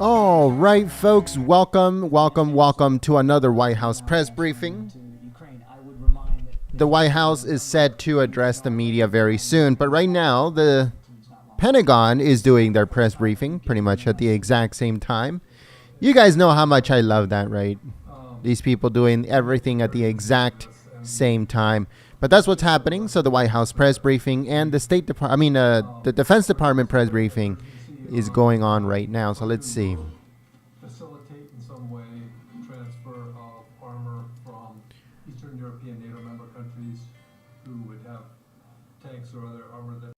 All right, folks, welcome to another White House press briefing. The White House is set to address the media very soon, but right now the Pentagon is doing their press briefing pretty much at the exact same time. You guys know how much I love that, right? These people doing everything at the exact same time. But that's what's happening. So the White House press briefing and the the Defense Department press briefing is going on right now. So let's see. Facilitate in some way transfer of armor from Eastern European NATO member countries who would have tanks or other armor that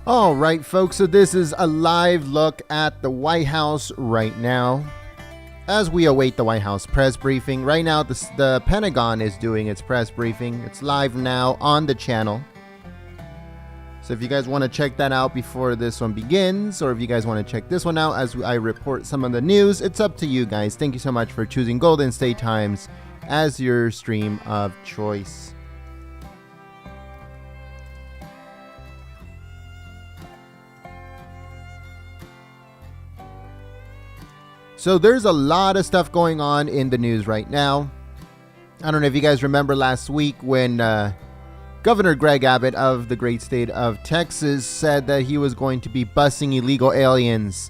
All right, folks, so this is a live look at the White House right now. As we await the White House press briefing, right now the Pentagon is doing its press briefing. It's live now on the channel. So if you guys want to check that out before this one begins, or if you guys want to check this one out as I report some of the news, it's up to you guys. Thank you so much for choosing Golden State Times as your stream of choice. So there's a lot of stuff going on in the news right now. I don't know if you guys remember last week when Governor Greg Abbott of the great state of Texas said that he was going to be busing illegal aliens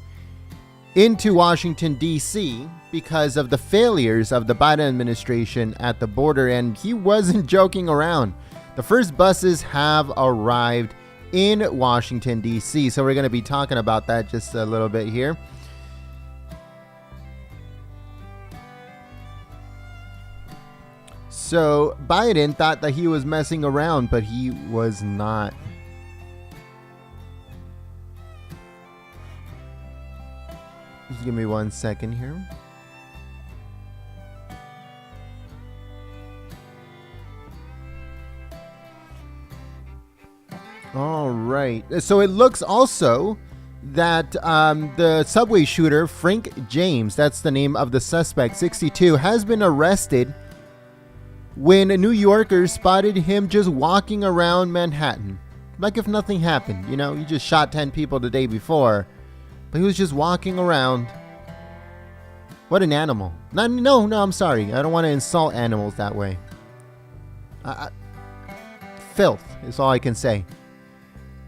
into Washington, D.C. because of the failures of the Biden administration at the border. And he wasn't joking around. The first buses have arrived in Washington, D.C. So we're going to be talking about that just a little bit here. So Biden thought that he was messing around, but he was not. Just give me 1 second here. All right. So it looks also that the subway shooter, Frank James, that's the name of the suspect, 62, has been arrested when New Yorkers spotted him just walking around Manhattan. Like if nothing happened, you know, he just shot 10 people the day before, but he was just walking around. What an animal. No, I'm sorry. I don't want to insult animals that way. Filth is all I can say.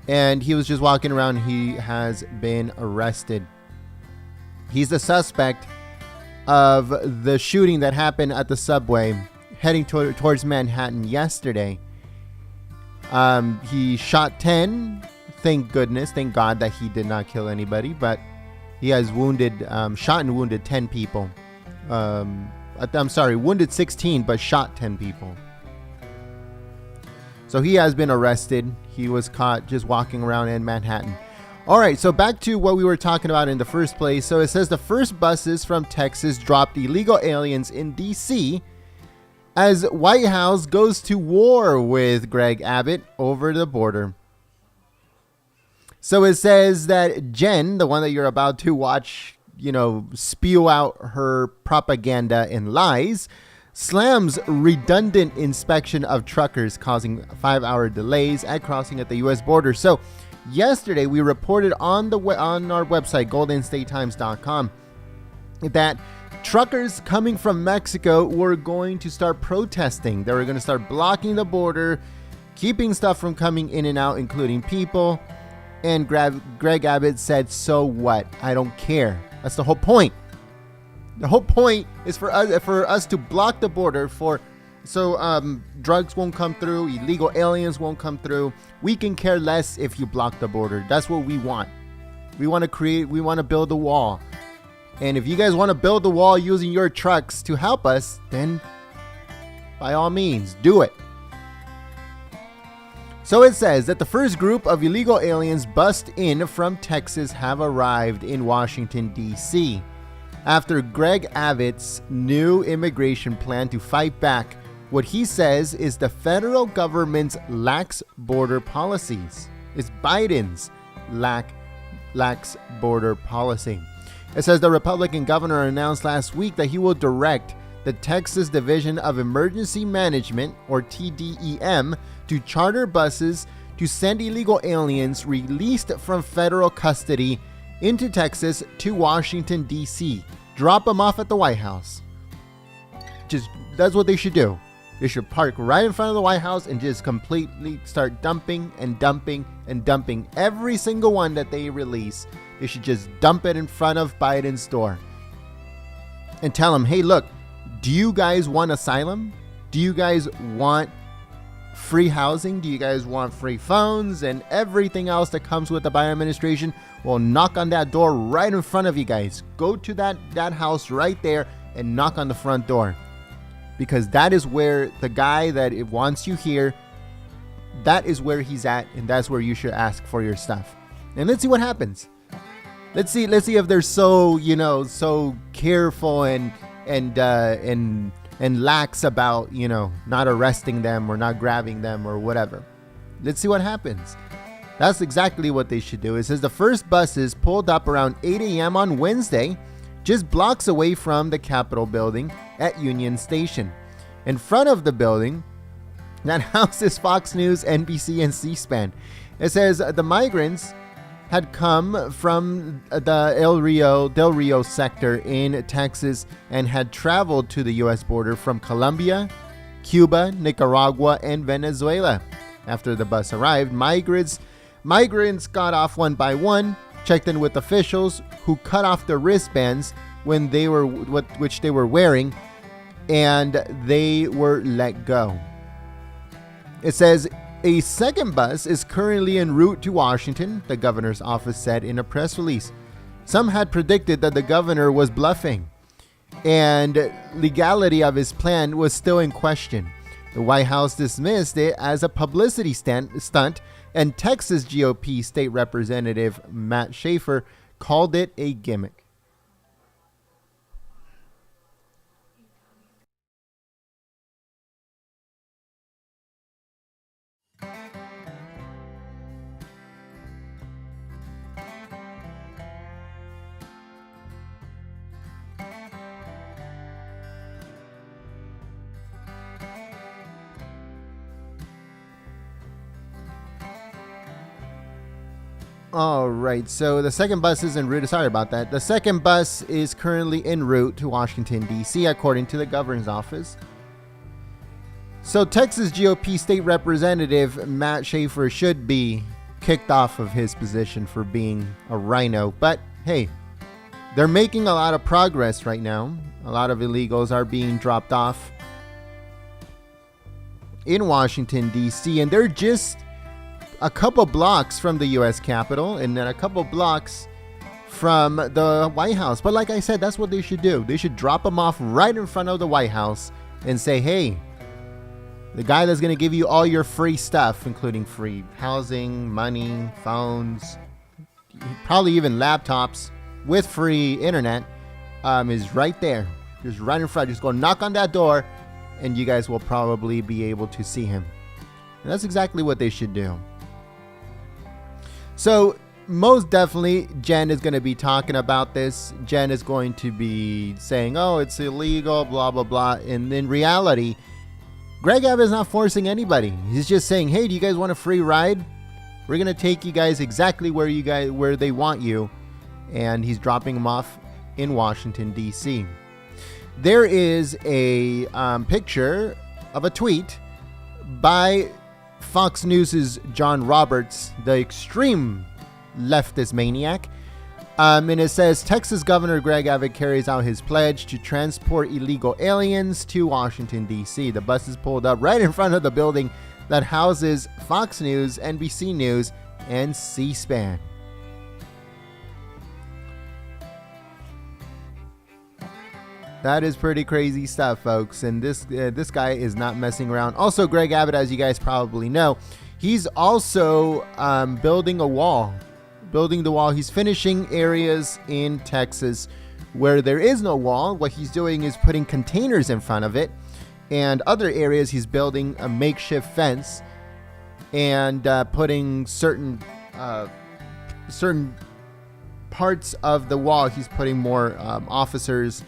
And he was just walking around. He has been arrested. He's the suspect of the shooting that happened at the subway heading towards Manhattan yesterday. He shot 10. Thank God that he did not kill anybody, but he has shot and wounded 10 people. Wounded 16, but shot 10 people. So he has been arrested. He was caught just walking around in Manhattan. All right, so back to what we were talking about in the first place. So it says the first buses from Texas dropped illegal aliens in D.C. as White House goes to war with Greg Abbott over the border. So it says that Jen, the one that you're about to watch, spew out her propaganda and lies, slams redundant inspection of truckers, causing 5-hour delays at crossing at the U.S. border. So yesterday we reported on our website, goldenstatetimes.com, that truckers coming from Mexico were going to start protesting. They were going to start blocking the border, keeping stuff from coming in and out, including people. And Greg Abbott said, so what? I don't care. That's the whole point. The whole point is for us to block the border so drugs won't come through, illegal aliens won't come through. We can care less if you block the border. That's what we want. We want to build a wall. And if you guys want to build the wall using your trucks to help us, then by all means, do it. So it says that the first group of illegal aliens bust in from Texas have arrived in Washington, D.C. after Greg Abbott's new immigration plan to fight back what he says is the federal government's lax border policies. It's Biden's lax border policy. It says the Republican governor announced last week that he will direct the Texas Division of Emergency Management, or TDEM, to charter buses to send illegal aliens released from federal custody into Texas to Washington, D.C. Drop them off at the White House. That's what they should do. They should park right in front of the White House and just completely start dumping every single one that they release. They should just dump it in front of Biden's door and tell them, hey, look, do you guys want asylum? Do you guys want free housing? Do you guys want free phones and everything else that comes with the Biden administration? Well, knock on that door right in front of you guys. Go to that house right there and knock on the front door. Because that is where the guy that wants you here, that is where he's at, and that's where you should ask for your stuff. And let's see what happens. Let's see if they're so careful and lax about, not arresting them or not grabbing them or whatever. Let's see what happens. That's exactly what they should do. It says the first buses pulled up around 8 a.m. on Wednesday, just blocks away from the Capitol building at Union Station. In front of the building that houses Fox News, NBC, and C-SPAN. It says the migrants had come from the Del Rio sector in Texas and had traveled to the U.S. border from Colombia, Cuba, Nicaragua, and Venezuela. After the bus arrived, migrants got off one by one, checked in with officials who cut off the wristbands which they were wearing, and they were let go. It says a second bus is currently en route to Washington, the governor's office said in a press release. Some had predicted that the governor was bluffing, and legality of his plan was still in question. The White House dismissed it as a publicity stunt, and Texas GOP State Representative Matt Schaefer called it a gimmick. All right, so the second bus is en route. Sorry about that. The second bus is currently en route to Washington, D.C., according to the governor's office. So Texas GOP State Representative Matt Schaefer should be kicked off of his position for being a rhino. But hey, they're making a lot of progress right now. A lot of illegals are being dropped off in Washington, D.C., and they're just a couple blocks from the U.S. Capitol and then a couple blocks from the White House. But like I said, that's what they should do. They should drop them off right in front of the White House and say, hey, the guy that's going to give you all your free stuff, including free housing, money, phones, probably even laptops with free internet, is right there. Just right in front. Just go knock on that door and you guys will probably be able to see him. And that's exactly what they should do. So most definitely, Jen is going to be talking about this. Jen is going to be saying, oh, it's illegal, blah, blah, blah. And in reality, Greg Abbott is not forcing anybody. He's just saying, hey, do you guys want a free ride? We're going to take you guys exactly where they want you. And he's dropping them off in Washington, D.C. There is a picture of a tweet by Fox News' John Roberts, the extreme leftist maniac. And it says, Texas Governor Greg Abbott carries out his pledge to transport illegal aliens to Washington, D.C. The bus is pulled up right in front of the building that houses Fox News, NBC News, and C-SPAN. That is pretty crazy stuff, folks. And this guy is not messing around. Also, Greg Abbott, as you guys probably know, he's also building a wall. Building the wall. He's finishing areas in Texas where there is no wall. What he's doing is putting containers in front of it. And other areas, he's building a makeshift fence and putting certain parts of the wall. He's putting more officers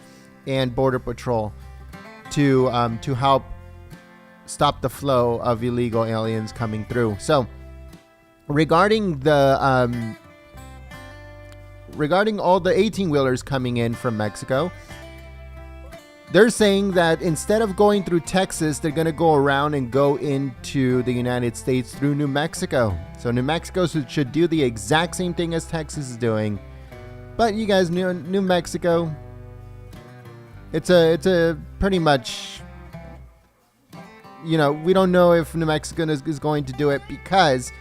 and Border Patrol to help stop the flow of illegal aliens coming through. So, regarding all the 18-wheelers coming in from Mexico, they're saying that instead of going through Texas, they're going to go around and go into the United States through New Mexico. So New Mexico should do the exact same thing as Texas is doing. But you guys, New Mexico, it's a pretty much, we don't know if New Mexico is going to do it because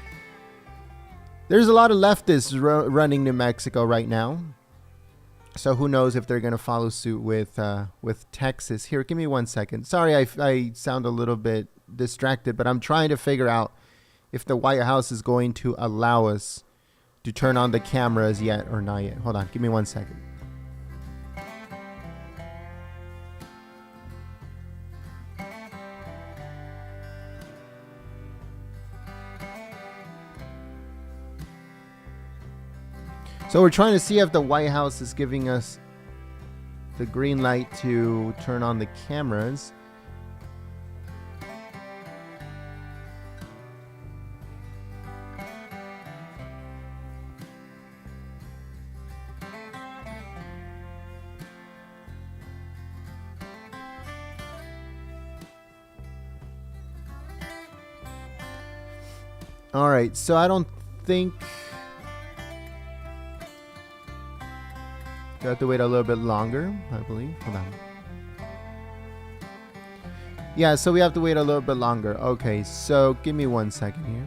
there's a lot of leftists running New Mexico right now. So who knows if they're going to follow suit with Texas. Here, give me 1 second. Sorry, I sound a little bit distracted, but I'm trying to figure out if the White House is going to allow us to turn on the cameras yet or not yet. Hold on, give me 1 second. So we're trying to see if the White House is giving us the green light to turn on the cameras. All right, so I don't think... We have to wait a little bit longer, I believe. Hold on. Yeah, so we have to wait a little bit longer. Okay, so give me 1 second here.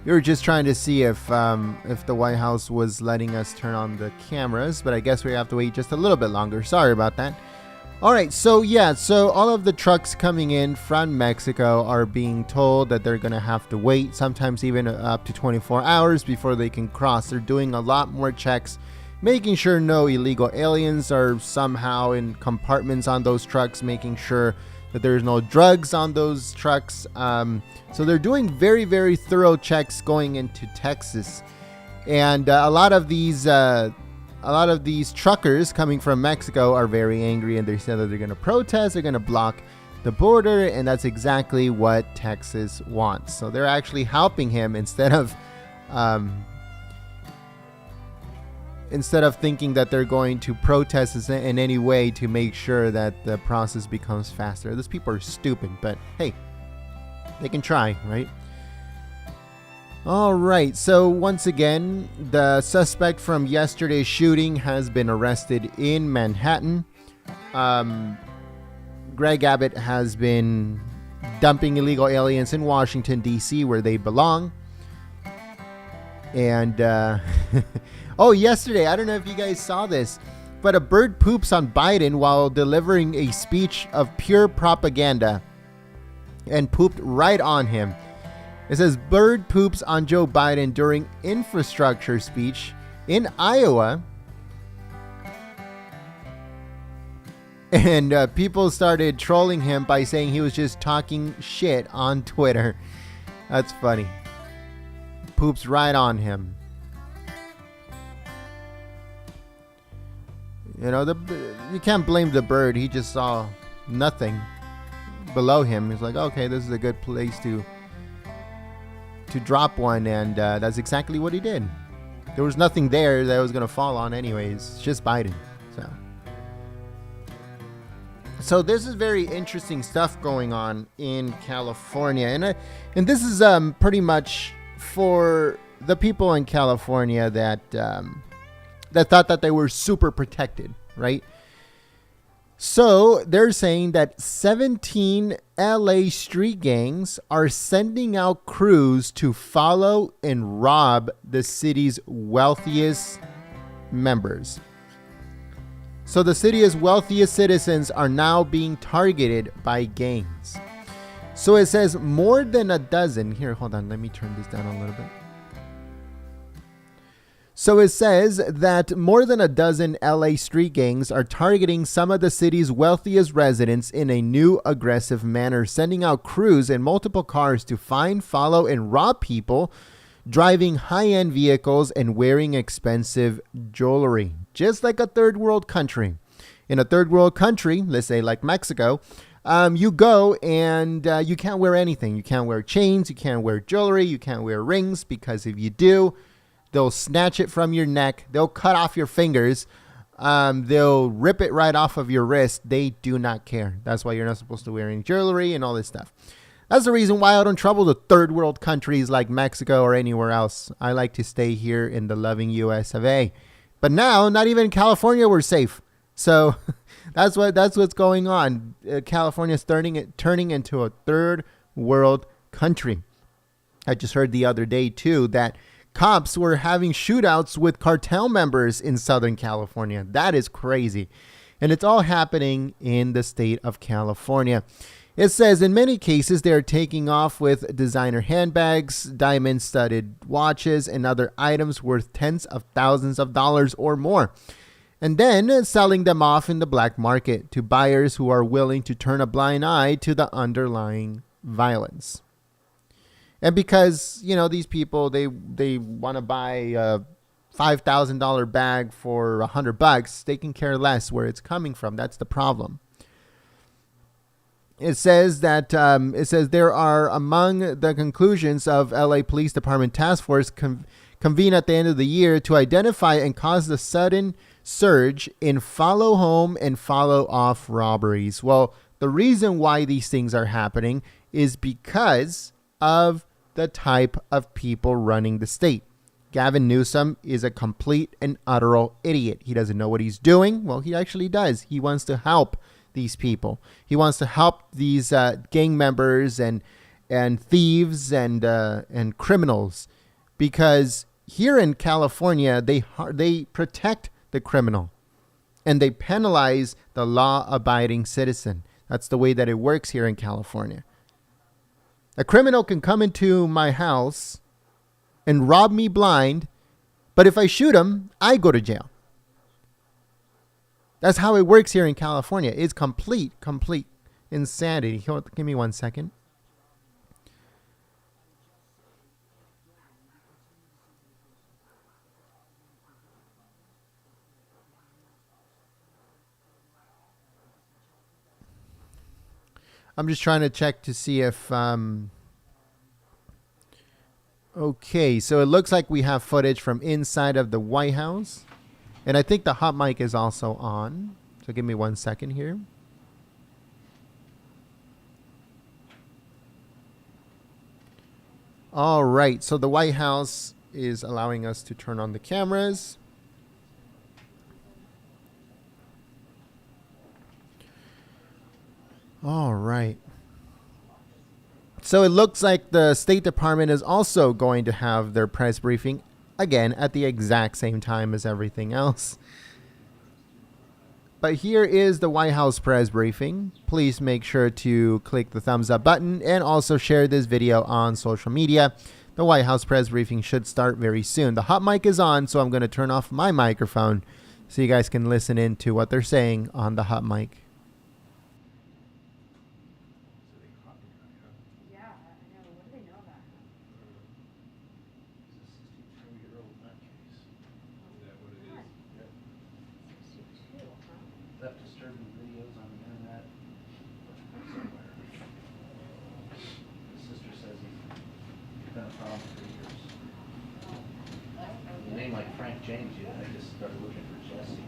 We were just trying to see if the White House was letting us turn on the cameras, but I guess we have to wait just a little bit longer. Sorry about that. All right, so all of the trucks coming in from Mexico are being told that they're going to have to wait, sometimes even up to 24 hours before they can cross. They're doing a lot more checks, making sure no illegal aliens are somehow in compartments on those trucks, making sure that there's no drugs on those trucks. So they're doing very, very thorough checks going into Texas. And a lot of these truckers coming from Mexico are very angry, and they said that they're going to protest, they're going to block the border, and that's exactly what Texas wants. So they're actually helping him instead of thinking that they're going to protest in any way to make sure that the process becomes faster. Those people are stupid, but hey, they can try, right? All right, so once again, the suspect from yesterday's shooting has been arrested in Manhattan. Greg Abbott has been dumping illegal aliens in Washington, D.C., where they belong. And, yesterday, I don't know if you guys saw this, but a bird poops on Biden while delivering a speech of pure propaganda and pooped right on him. It says bird poops on Joe Biden during infrastructure speech in Iowa. And people started trolling him by saying he was just talking shit on Twitter. That's funny. poops right on him. You know, you can't blame the bird. He just saw nothing below him. He's like, okay, this is a good place to drop one, and that's exactly what he did. There was nothing there that was going to fall on anyways. It's just Biden. So this is very interesting stuff going on in California. And this is pretty much for the people in California that thought that they were super protected, right? So they're saying that 17 LA street gangs are sending out crews to follow and rob the city's wealthiest members. So the city's wealthiest citizens are now being targeted by gangs. So it says more than a dozen. Here, hold on. Let me turn this down a little bit. So it says that more than a dozen LA street gangs are targeting some of the city's wealthiest residents in a new aggressive manner, sending out crews in multiple cars to find, follow, and rob people driving high-end vehicles and wearing expensive jewelry, just like a third world country. In a third world country, let's say like Mexico, you go and you can't wear anything. You can't wear chains, you can't wear jewelry, you can't wear rings, because if you do, they'll snatch it from your neck, they'll cut off your fingers, they'll rip it right off of your wrist. They do not care. That's why you're not supposed to wear any jewelry and all this stuff. That's the reason why I don't travel to third world countries like Mexico or anywhere else. I like to stay here in the loving US of A. But now, not even in California, we're safe. So that's what's going on. California's turning into a third world country. I just heard the other day, too, that cops were having shootouts with cartel members in Southern California. That is crazy. And it's all happening in the state of California. It says in many cases, they're taking off with designer handbags, diamond-studded watches, and other items worth tens of thousands of dollars or more, and then selling them off in the black market to buyers who are willing to turn a blind eye to the underlying violence. And because, you know, these people, they want to buy a $5,000 bag for $100, they can care less where it's coming from. That's the problem. It says that there are among the conclusions of LA Police Department Task Force convened at the end of the year to identify and cause the sudden surge in follow home and follow off robberies. Well, the reason why these things are happening is because of the type of people running the state. Gavin Newsom is a complete and utter idiot. He doesn't know what he's doing. Well, he actually does. He wants to help these people. He wants to help these gang members and thieves and criminals, because here in California they protect the criminal and they penalize the law-abiding citizen. That's the way that it works here in California. A criminal can come into my house and rob me blind, but if I shoot him, I go to jail. That's how it works here in California. It's complete insanity. Give me 1 second. I'm just trying to check to see if... Okay, so it looks like we have footage from inside of the White House. And I think the hot mic is also on. So give me 1 second here. All right. So the White House is allowing us to turn on the cameras. All right. So it looks like the State Department is also going to have their press briefing again at the exact same time as everything else. But here is the White House press briefing. Please make sure to click the thumbs up button and also share this video on social media. The White House press briefing should start very soon. The hot mic is on, so I'm going to turn off my microphone so you guys can listen in to what they're saying on the hot mic. disturbing videos on the internet somewhere. His sister says he's been a problem for years. A name like Frank James, I just started looking for Jesse.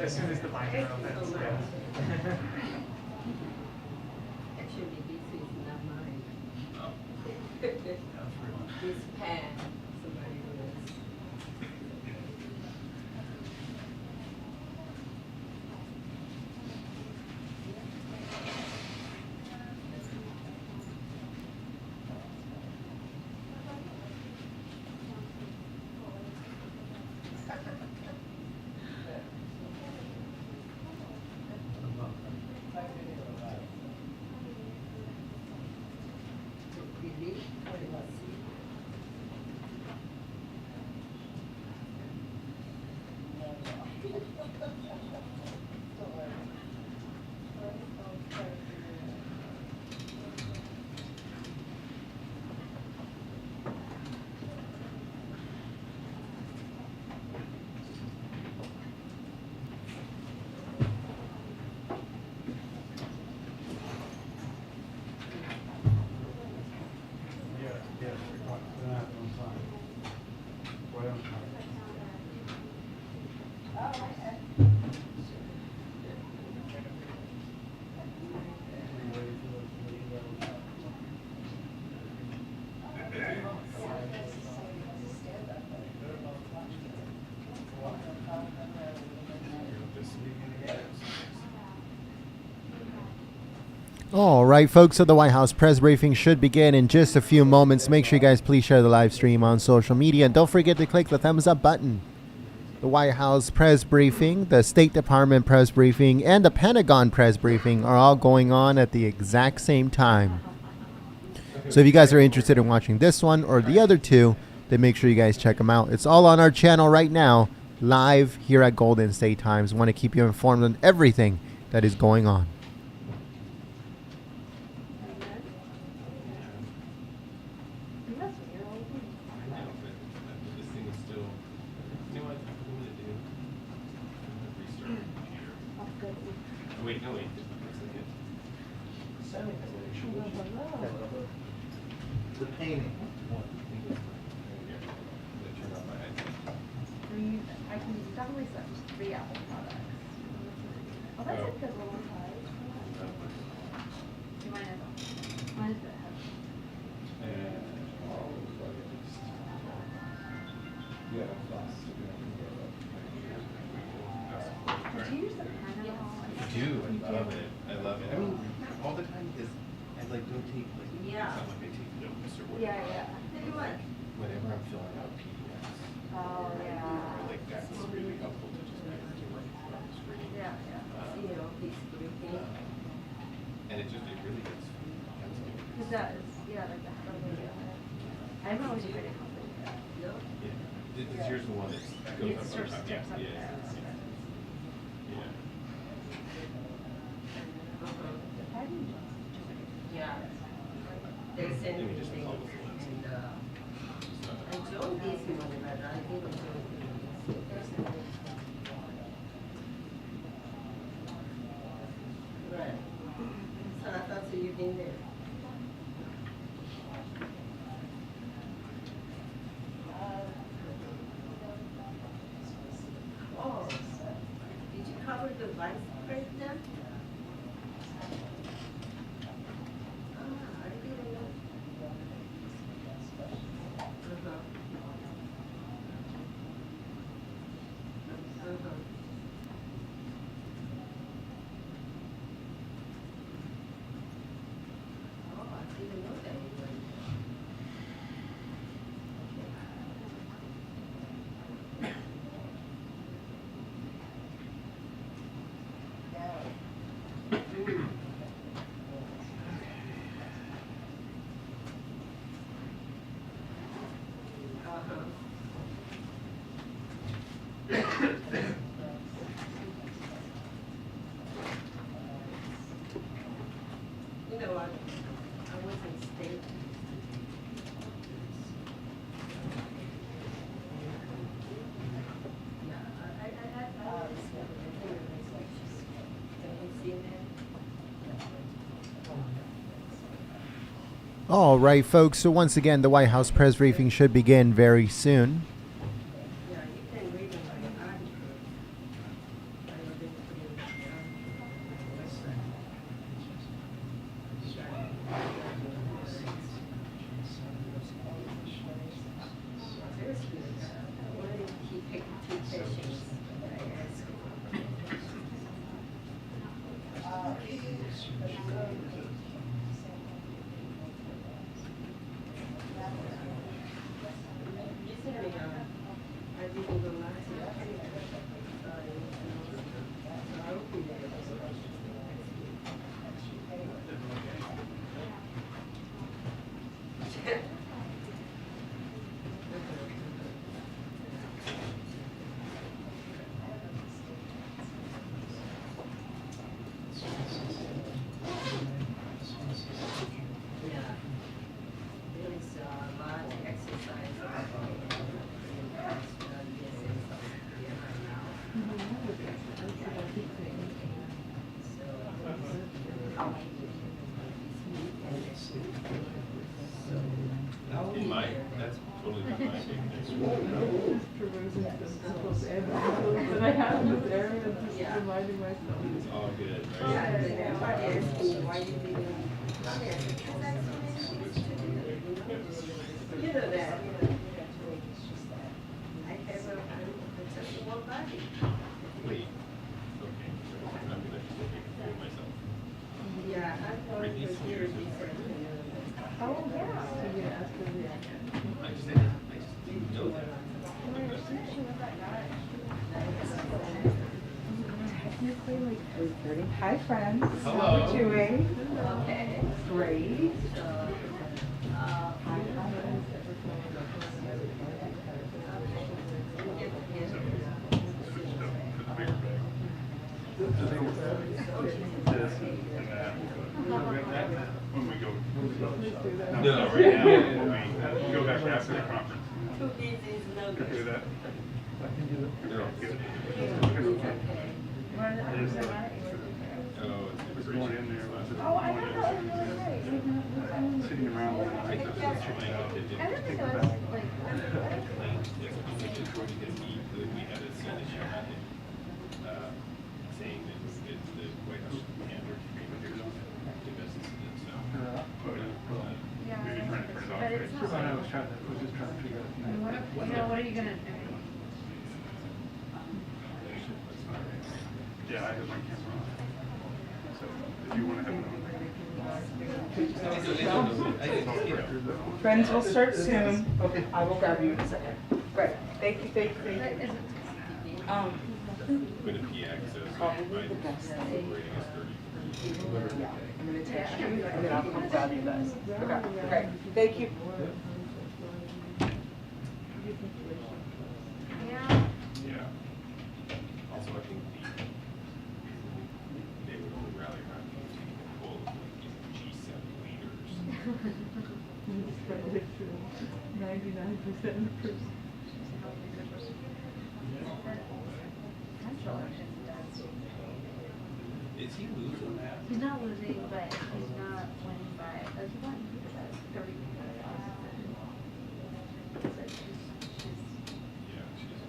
As soon as the binder opens, yeah. Actually, this is not mine. This pen, somebody was. All right, folks, so the White House press briefing should begin in just a few moments. Make sure you guys please share the live stream on social media. And don't forget to click the thumbs up button. The White House press briefing, the State Department press briefing, and the Pentagon press briefing are all going on at the exact same time. So if you guys are interested in watching this one or the other two, then make sure you guys check them out. It's all on our channel right now, live here at Golden State Times. Want to keep you informed on everything that is going on. Wait, no, wait. Just a second. The painting. I can definitely set 3 Apple products. Oh, that's a good little size. Do you mind if mine is a bit heavy. Did you use the pen at all? I do. I love it. I love it. I mean, not all the time because I like don't take like Yeah. it's not like I take notes or whatever. Yeah. Tell you what, Whenever I'm filling out PDFs, Oh, yeah. like that's really helpful to just be able to like on the screen. Yeah. you know, this briefing. And it really gets It does. Yeah, like that. I'm always afraid of company. No? Yeah. Is yours the one that goes It up sort of on top? sticks up Yeah. there. Yeah. Yeah. They send me things and I joined this one, but I didn't join this. Right. So I thought so you've been there. Oh, did you cover the vice president? I didn't know. Oh, I didn't know that you were. Uh-huh. You know what? I was in state. Yeah, I All right, folks. So once again, the White House press briefing should begin very soon. Yeah, you can read it by the article. I will then put it in the Seriously, why did he pick 2 patients? I asked You said I didn't go last year. So I will be there. Yeah. There is a lot of exercise. In my, that's totally been my big thing. Perusing the symbols and symbols that I have in this area and just Yeah. reminding myself. It's all good, Yeah, right? but everybody asks me why you didn't come here. Because I have so many things to do. You know that. I have just one body. Wait. Okay. I'm gonna just take care of myself. Yeah, I'm going to hear research. Oh, yeah. So you ask her the I just didn't know that. Technically like 3:30. Hi, friends. How Hello. are you doing? Okay. Great. So, When we go, No, right now. when we go back after the conference. too busy is no Do good. that. No. Good. Oh, it's We're going in there. Oh, I don't know. I don't think it was like. Saying that the White House can't Yeah. Maybe trying to turn it off, But right? it's not. I was just trying to figure out. What are you gonna? I mean, Yeah, I have my camera on. So if you want to have it on. Friends will start soon. Okay. I will grab you in a second. Great. Thank you, thank you, but thank is you. it? But if he access Probably the best thing. rating is 30. Yeah, I'm gonna text you and then I'll come grab you guys. Okay, great. Thank you. Yeah. Yeah. Also, I think they would only rally around full of like G7 leaders. 99% of person. Central Ocean does. Is he losing that? He's not losing, but he's not winning by. He won 30. So she's Yeah, she's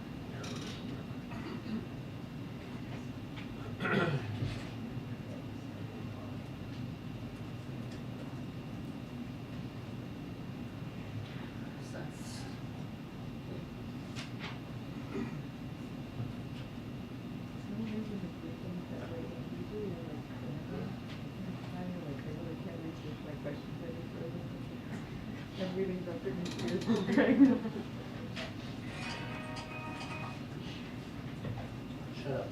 I'm reading Dr. Spears' Dragon. Shut up.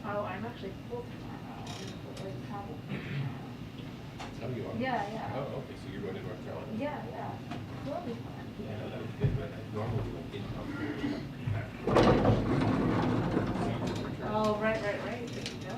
Oh, I'm actually full tomorrow. I'm like travel. Oh, you are? Yeah, yeah. Oh, okay, so you're going to North Carolina? Yeah, yeah. That'll be fun. Yeah, no, that would be good, but normally like in Oh, right, right, right. No.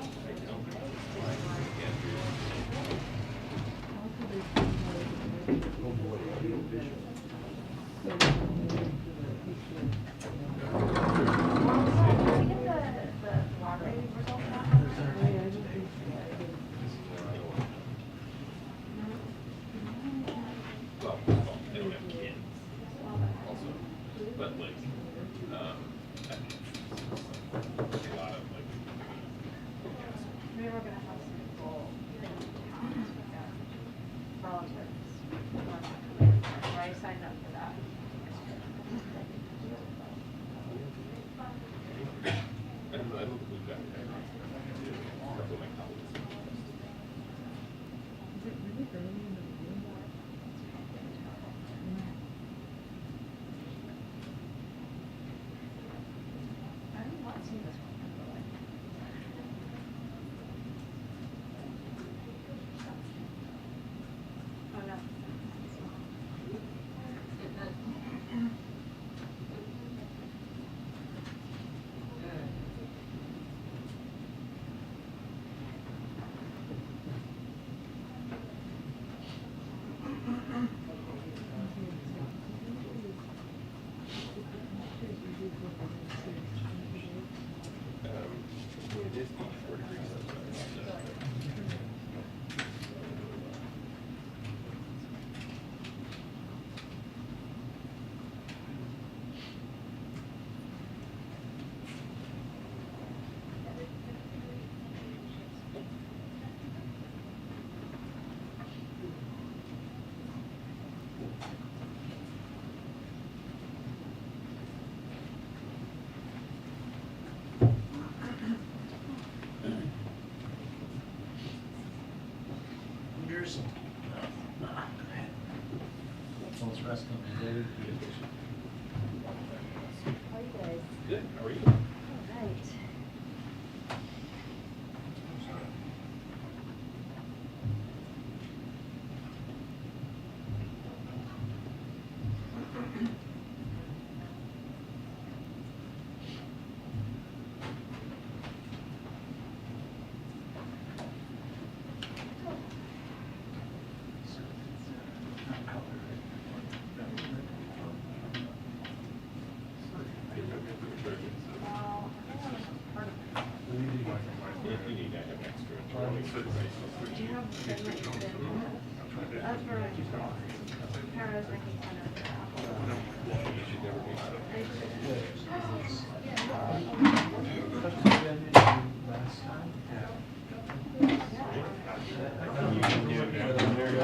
Well, they don't have kids also, but like, I think a lot of like, Maybe we're gonna have some people volunteers. I signed up for that. Soul's resting today. How are you guys? Good, how are you? All right. If you need to have extra. Do you have the right to that's for Paris, I can sign up for Apple. You should never be. Last time?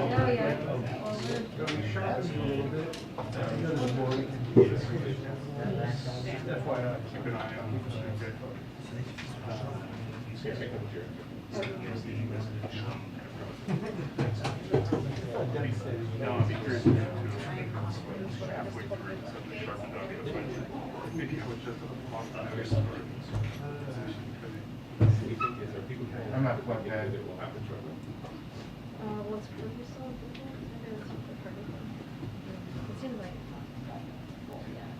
Oh, yeah. Well, FYI, keep an eye on No, I'd be curious to halfway through, something sharpened up. Maybe it was just a long time. I'm not plugged in. That will happen shortly. well, it's pretty solid. It seems like. Yeah.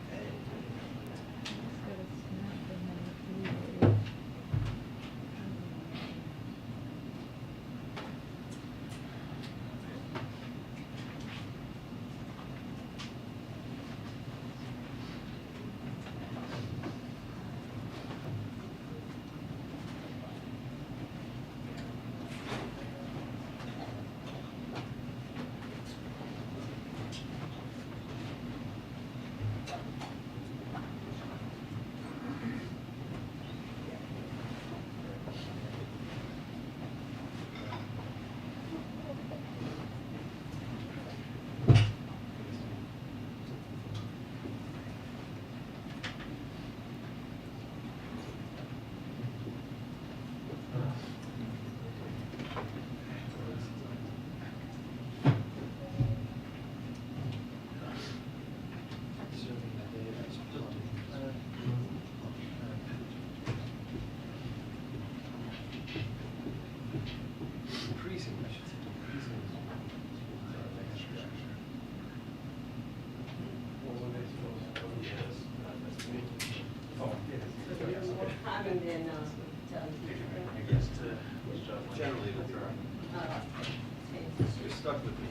Haven't been, Generally, that's right. You're stuck with me.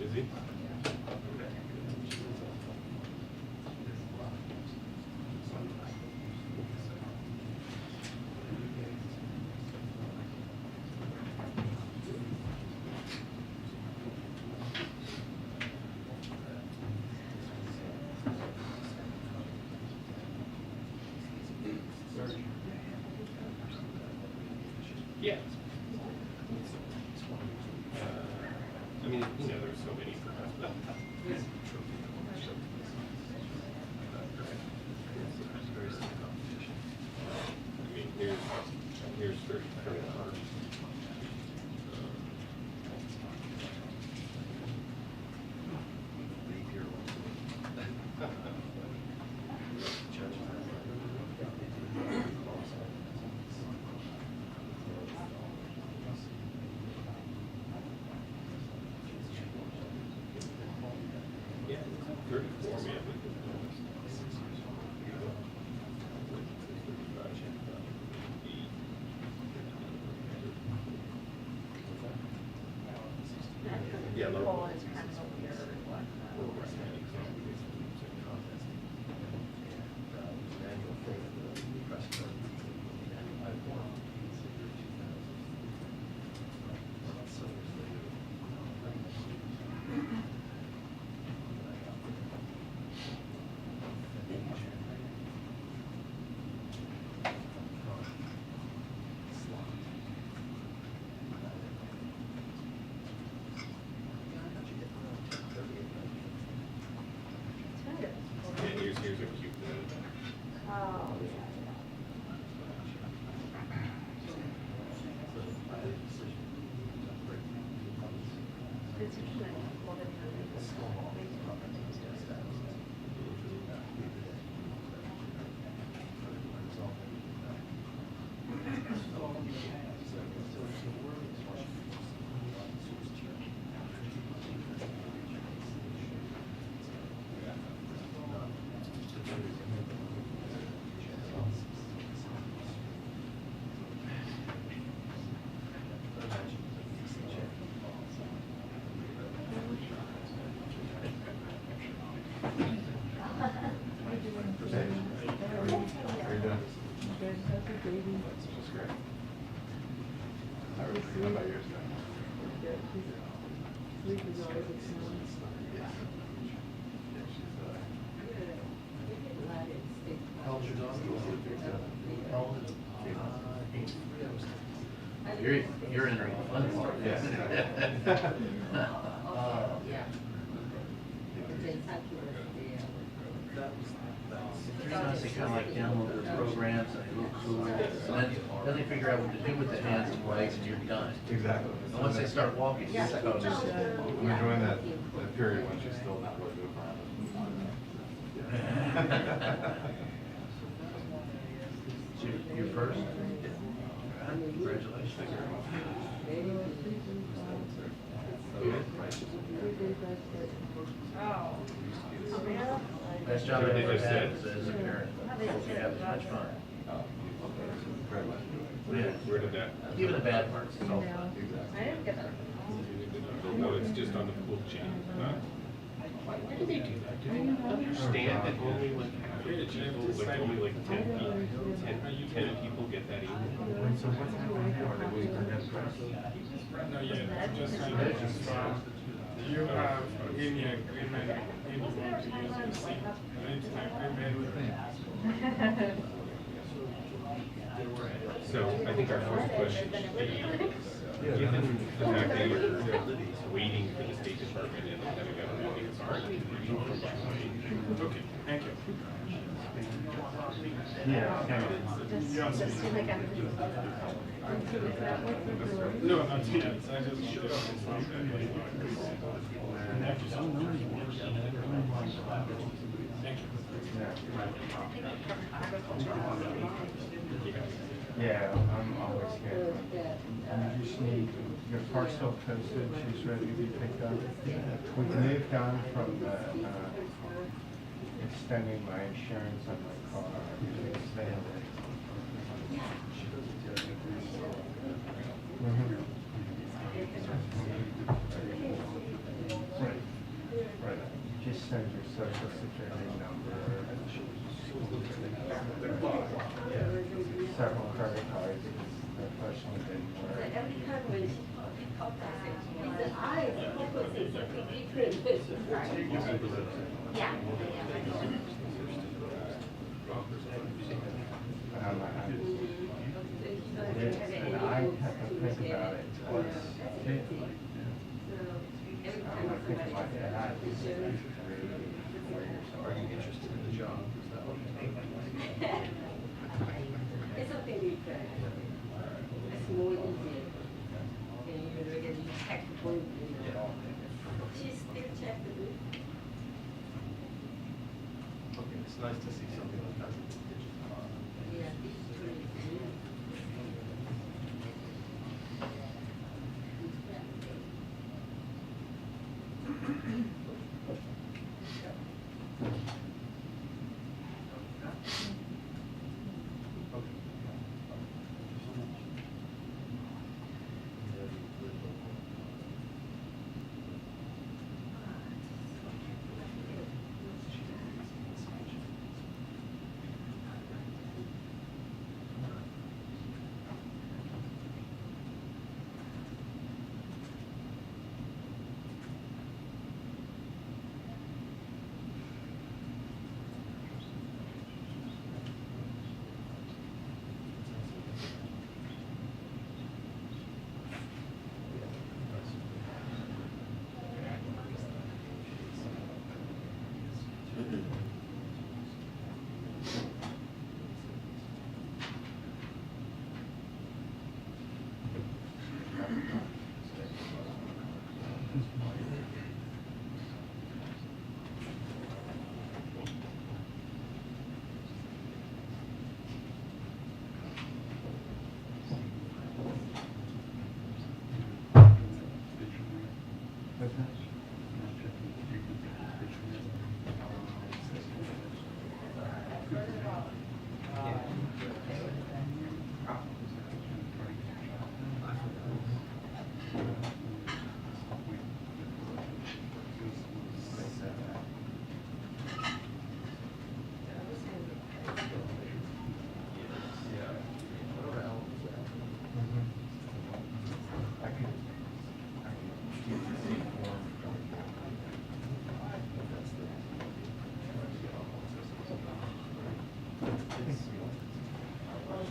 Is he? Yeah. I mean, you know, there's so many. I mean, here's 30. Yeah, 34, man. That's great. How about yours? Sleep is always a challenge. How old's your daughter? How old is it? You're entering the fun part. Yes. It's nice, they kind of like download their programs and they look cool. And then they figure out what to do with the hands and legs and you're done. Exactly. And once they start walking, it's I'm enjoying that period when she's still not really moving around. You're first? Congratulations. Best job I ever had as a parent. Yeah, it was much fun. Yeah. Where did that? Even the bad parts, it's all fun. I didn't get that. No, it's just on the pool chain. Why do they do that? Do they understand that only like only like 10 people get that email? So what's happening now? Are they waiting for that press? No, yeah, just kind of, you have any agreement, anyone to use your seat, it's an agreement with them. So I think our first question should be, given the fact that you're waiting for the State Department and the Pentagon to make its argument. Okay, thank you. No, not yet, I just want to confirm that. Thank you. Yeah, I'm always here. You just need your parcel posted, she's ready to be picked up. We've moved on from the, extending my insurance on my car. We extended it. Right. Just send your social security number. Several credit cards. The first one didn't work. Every time when she picked up that thing, he said, I focus is something different. Yeah. And I have to think about it twice. I think about that. 3, 4 years old. Are you interested in the job? It's something different. It's more easier. And you really check the point. She's still checking it. Okay, it's nice to see something like that. Yeah, it's true.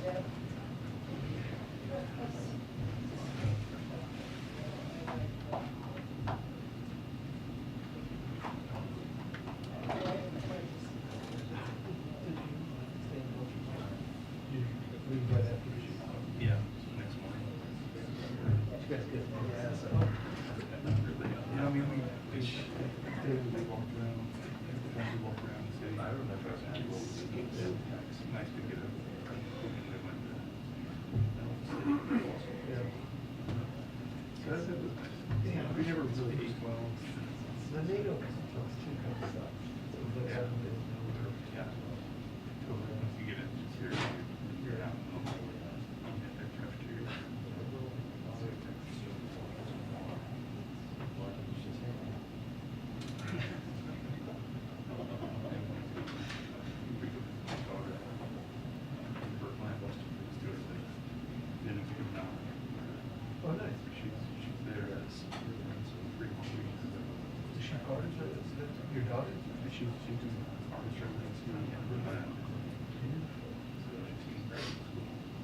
Yeah, next morning. You guys get I mean, we walked around, we walked around the city. I remember. It's nice to get a. So it was nice. Yeah, we never really ate well. The NATO was too kind of stuff. Yeah. Yeah. Totally. Once you get it, you're out. They're cafeteria. Oh, nice. She's there as 3 more weeks. Is she part of your daughter? She's doing artistry residency in Berlin.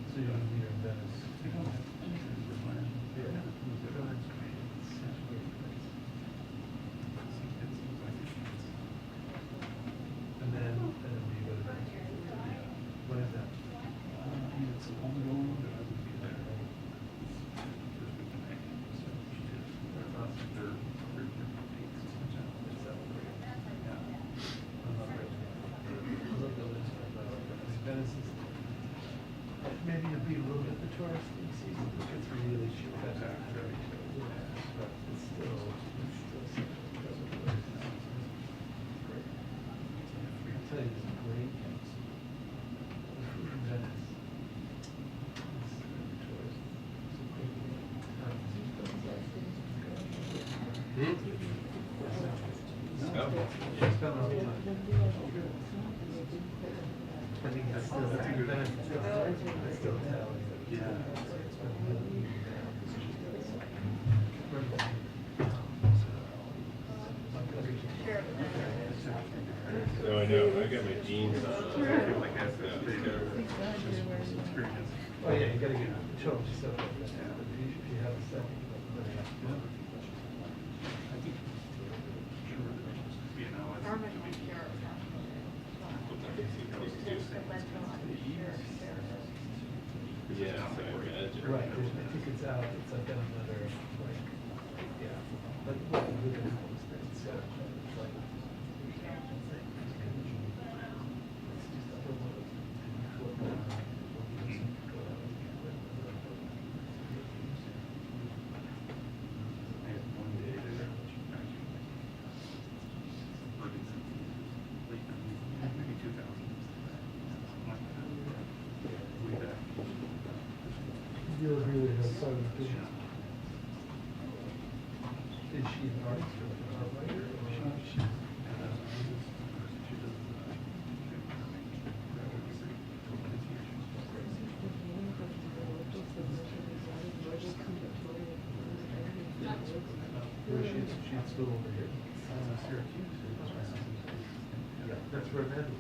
So you don't meet her in Venice? And then you go to Venice. What is that? It's ongoing, but I would be there. Maybe it'll be a little bit the touristy season, it gets really shit. But it's still. I tell you, it's great. The food in Venice. I think that's still, that's a good one. Still Italian. Yeah. No, I know. I got my jeans on. Oh, yeah, you gotta get, show them stuff like that. If you have a second. I think, you know, Yeah, so I imagine. right, I think it's out, it's like another, like, yeah, but what we live in homes, it's like. Really has so good. Is she an artist or a writer? She she's still over here. Syracuse. Yeah, that's where Amanda was.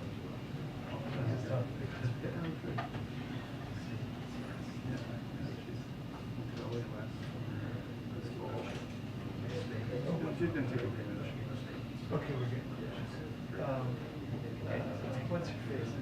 Okay, we're good. What's your face?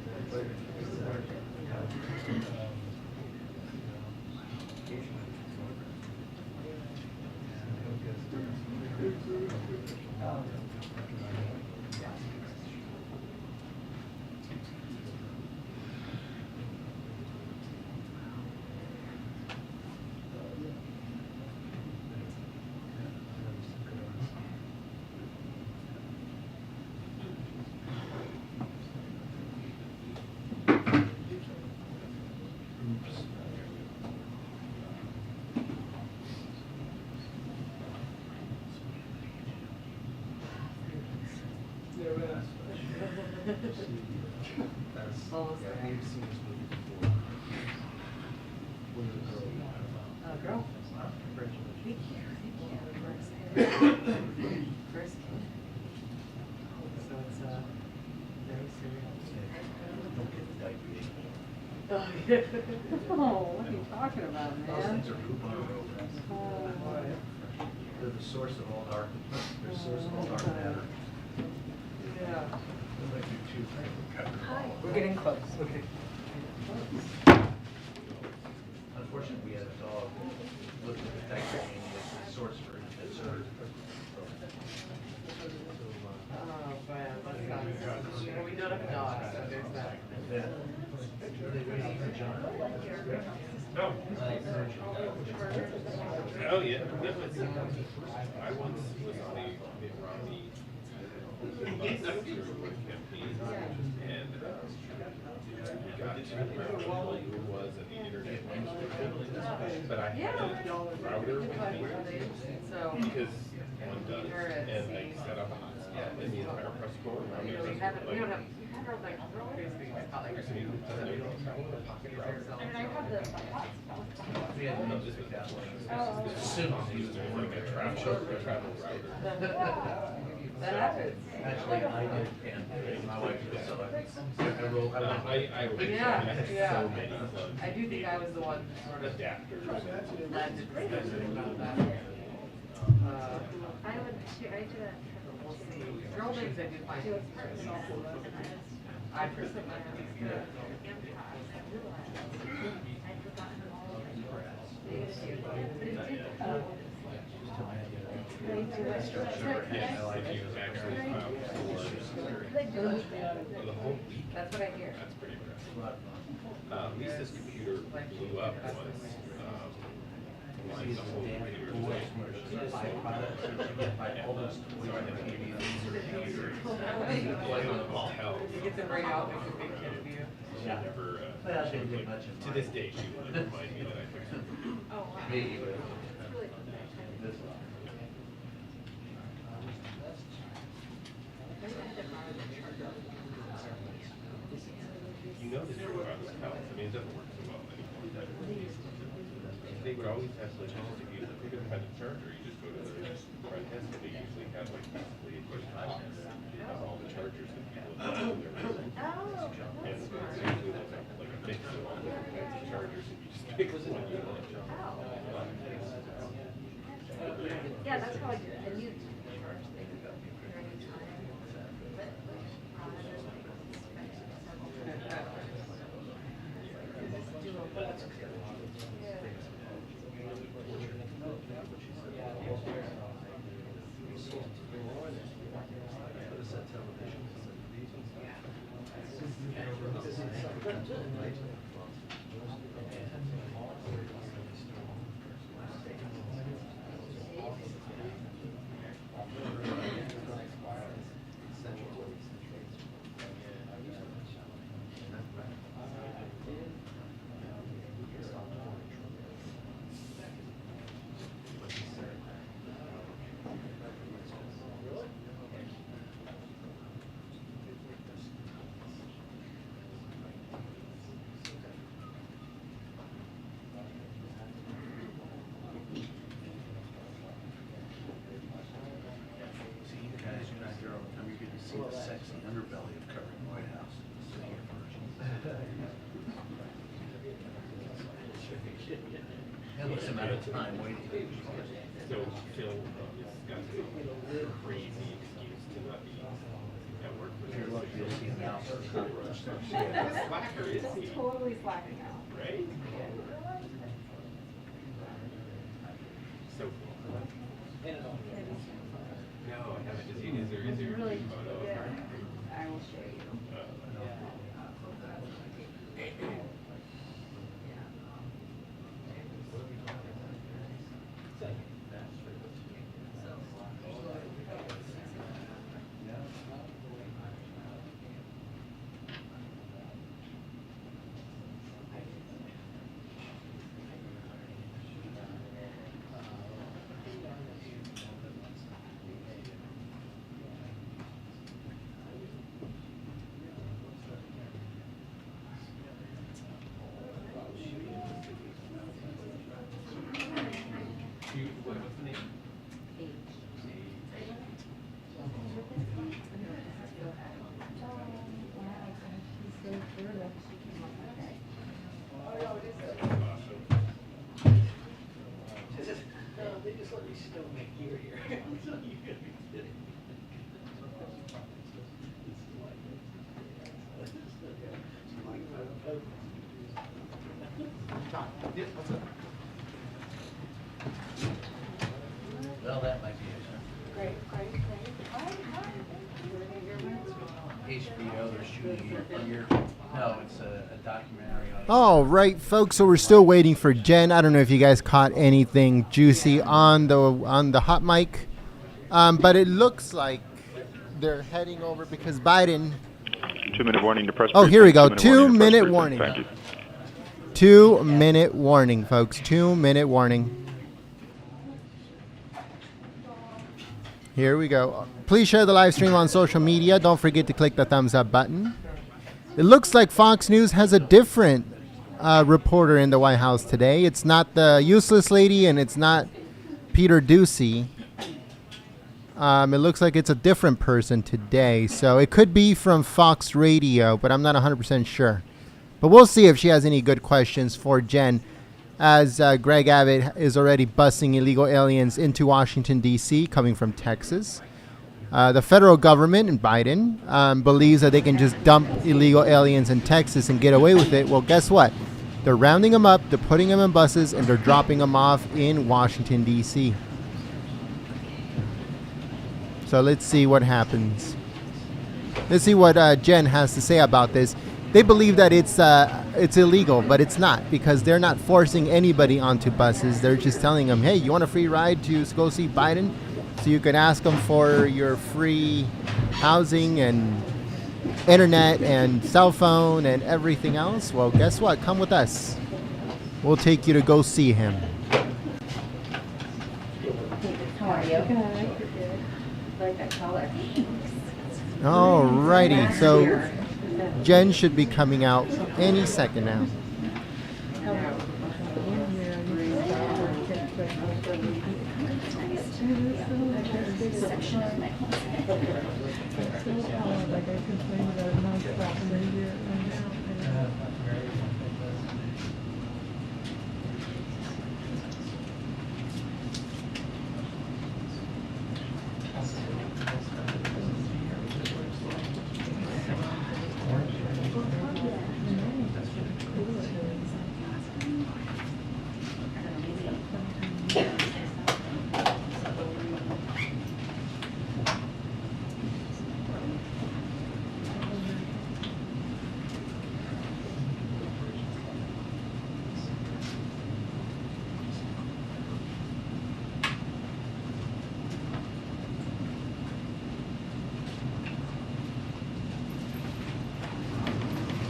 Girl. First kid. So it's very serious. Don't get the diabetes. Oh, what are you talking about, Those man? things are coupon programs. They're the source of all dark, they're the source of all dark matter. Yeah. They're like your two things. We're getting close. Okay. Unfortunately, we had a dog look at the detector and it's the source for it. Oh, man, that sucks. Well, we don't have a dog, so there's that. Yeah. They waiting for John. No. Oh, yeah. No, it's, I once was on the Mitt Romney campaign, and we got to who it was and the internet went, but I had a router with me because one does, and I set up a hotspot in the entire press corps. We don't have, like, basically, it's not like, I have the hotspot. We had no just that one. Oh. As soon as he was Like a travel router. that happens. Actually, I did, and my wife did, so I wrote, I went. Yeah. So many plugs. I do think I was the one sort of Adapters. led the discussion about that. I would too, I do that. We'll see. Girl names I do find. Do it personal, and I personally like I these. realized I'd forgotten all of it. They used to, but it did, they do it. Yeah, like he was actually filed for They do it. the whole week. That's what I hear. That's pretty impressive. Lisa's computer blew up once. Like the whole computer was like, She just byproducts, so she get by almost so I had to give you computer. like on the hotel. You get them right out, makes a big kid of you. She never, Well, she she didn't would, get much in to this day, she would remind me that I fixed it. Oh, wow. Maybe, but It's really fun. this one. You know the truth about this house. I mean, it doesn't work so well anymore. They would always have like, if you look at the charger, you just go to the front desk and they usually have like basically a question box of all the chargers that people have in their room. Oh, And that's it's smart. usually like a mix of all different kinds of chargers and you just pick the one you want. Yeah, that's how I do it. I use charge things during the time. But, See, you guys, you're not here all the time, you get to see the sexy underbelly of covering the White House. Sitting here for endless amount of time waiting. So Phil has got some crazy excuse to not be at work for If you're lucky, you'll see him out for Slacker is he? totally slacking out. Right? So cool. No, I haven't. Is there It's a really, photo of yeah, her? I will show you. Well, that might be it. HBO, they're shooting here. No, it's a documentary on. All right, folks. So we're still waiting for Jen. I don't know if you guys caught anything juicy on the hot mic, but it looks like they're heading over because Biden. 2-minute warning to press. Oh, here we go. 2-minute 2-minute warning. Thank you. 2-minute warning, folks. 2-minute warning. Here we go. Please share the live stream on social media. Don't forget to click the thumbs up button. It looks like Fox News has a different reporter in the White House today. It's not the useless lady and it's not Peter Doocy. It looks like it's a different person today. So it could be from Fox Radio, but I'm not 100% sure. But we'll see if she has any good questions for Jen, as Greg Abbott is already busing illegal aliens into Washington, D.C., coming from Texas. The federal government and Biden believes that they can just dump illegal aliens in Texas and get away with it. Well, guess what? They're rounding them up, they're putting them in buses, and they're dropping them off in Washington, D.C. So let's see what happens. Let's see what Jen has to say about this. They believe that it's illegal, but it's not, because they're not forcing anybody onto buses. They're just telling them, hey, you want a free ride to go see Biden? So you can ask them for your free housing and internet and cell phone and everything else. Well, guess what? Come with us. We'll take you to go see him. How are you? Good. Like that color. Alrighty, so Jen should be coming out any second now.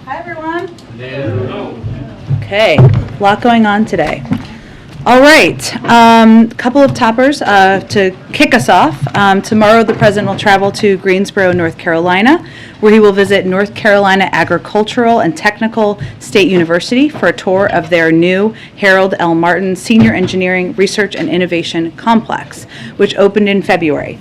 Hi, everyone. No. Okay, a lot going on today. All right, couple of toppers to kick us off. Tomorrow, the president will travel to Greensboro, North Carolina, where he will visit North Carolina Agricultural and Technical State University for a tour of their new Harold L. Martin Senior Engineering Research and Innovation Complex, which opened in February.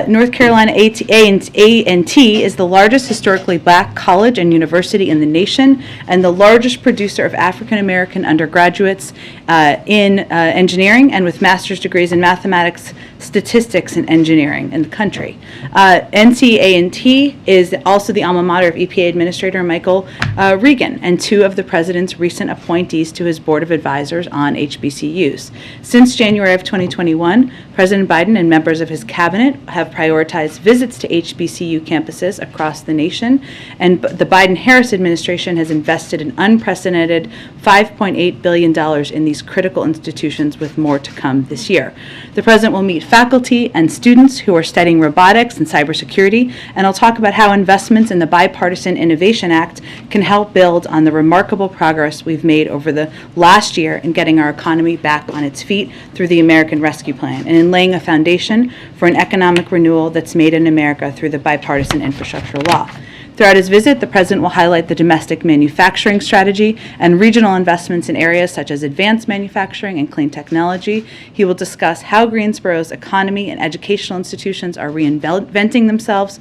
North Carolina A&T is the largest historically black college and university in the nation and the largest producer of African American undergraduates in engineering and with master's degrees in mathematics, statistics, and engineering in the country. NCA&T is also the alma mater of EPA Administrator Michael Regan and two of the president's recent appointees to his board of advisors on HBCUs. Since January of 2021, President Biden and members of his cabinet have prioritized visits to HBCU campuses across the nation, and the Biden-Harris administration has invested an unprecedented $5.8 billion in these critical institutions, with more to come this year. The president will meet faculty and students who are studying robotics and cybersecurity, and I'll talk about how investments in the Bipartisan Innovation Act can help build on the remarkable progress we've made over the last year in getting our economy back on its feet through the American Rescue Plan, and in laying a foundation for an economic renewal that's made in America through the Bipartisan Infrastructure Law. Throughout his visit, the President will highlight the domestic manufacturing strategy and regional investments in areas such as advanced manufacturing and clean technology. He will discuss how Greensboro's economy and educational institutions are reinventing themselves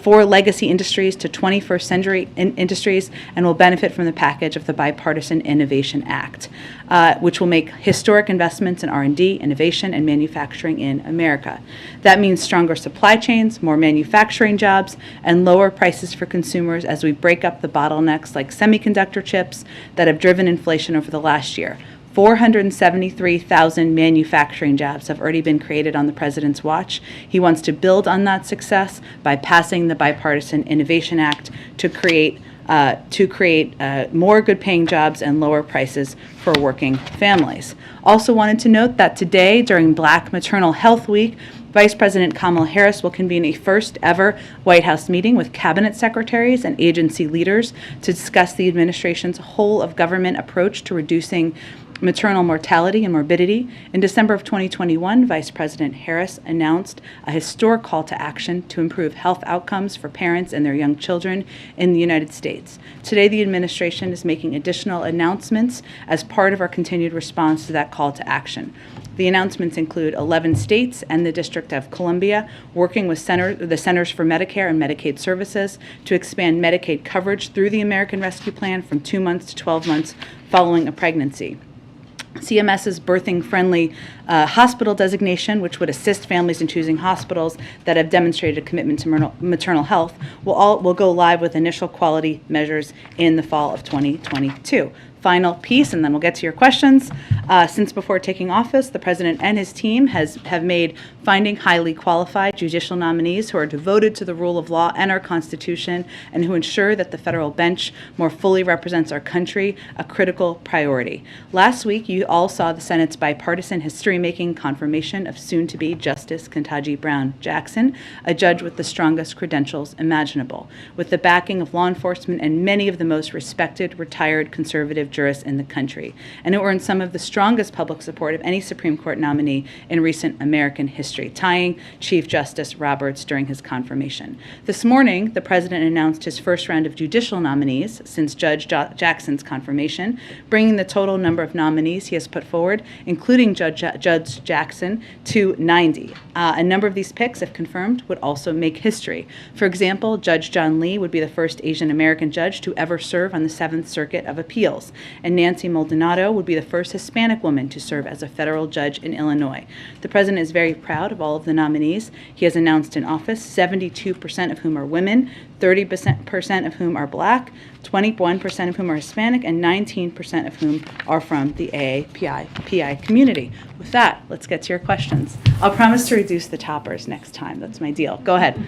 for legacy industries to 21st century industries, and will benefit from the package of the Bipartisan Innovation Act, which will make historic investments in R&D, innovation, and manufacturing in America. That means stronger supply chains, more manufacturing jobs, and lower prices for consumers as we break up the bottlenecks like semiconductor chips that have driven inflation over the last year. 473,000 manufacturing jobs have already been created on the President's watch. He wants to build on that success by passing the Bipartisan Innovation Act to create more good-paying jobs and lower prices for working families. Also wanted to note that today, during Black Maternal Health Week, Vice President Kamala Harris will convene a first-ever White House meeting with cabinet secretaries and agency leaders to discuss the administration's whole-of-government approach to reducing maternal mortality and morbidity. In December of 2021, Vice President Harris announced a historic call to action to improve health outcomes for parents and their young children in the United States. Today, the administration is making additional announcements as part of our continued response to that call to action. The announcements include 11 states and the District of Columbia working with the Centers for Medicare and Medicaid Services to expand Medicaid coverage through the American Rescue Plan from 2 months to 12 months following a pregnancy. CMS's birthing-friendly hospital designation, which would assist families in choosing hospitals that have demonstrated a commitment to maternal health, will go live with initial quality measures in the fall of 2022. Final piece, and then we'll get to your questions. Since before taking office, the President and his team have made finding highly qualified judicial nominees who are devoted to the rule of law and our Constitution and who ensure that the federal bench more fully represents our country a critical priority. Last week, you all saw the Senate's bipartisan history-making confirmation of soon-to-be Justice Ketanji Brown Jackson, a judge with the strongest credentials imaginable, with the backing of law enforcement and many of the most respected retired conservative jurists in the country, and it earned some of the strongest public support of any Supreme Court nominee in recent American history, tying Chief Justice Roberts during his confirmation. This morning, the President announced his first round of judicial nominees since Judge Jackson's confirmation, bringing the total number of nominees he has put forward, including Judge Jackson, to 90. A number of these picks, if confirmed, would also make history. For example, Judge John Lee would be the first Asian American judge to ever serve on the Seventh Circuit of Appeals, and Nancy Maldonado would be the first Hispanic woman to serve as a federal judge in Illinois. The President is very proud of all of the nominees he has announced in office, 72% of whom are women, 30% of whom are Black, 21% of whom are Hispanic, and 19% of whom are from the AAPI community. With that, let's get to your questions. I'll promise to reduce the toppers next time. That's my deal. Go ahead.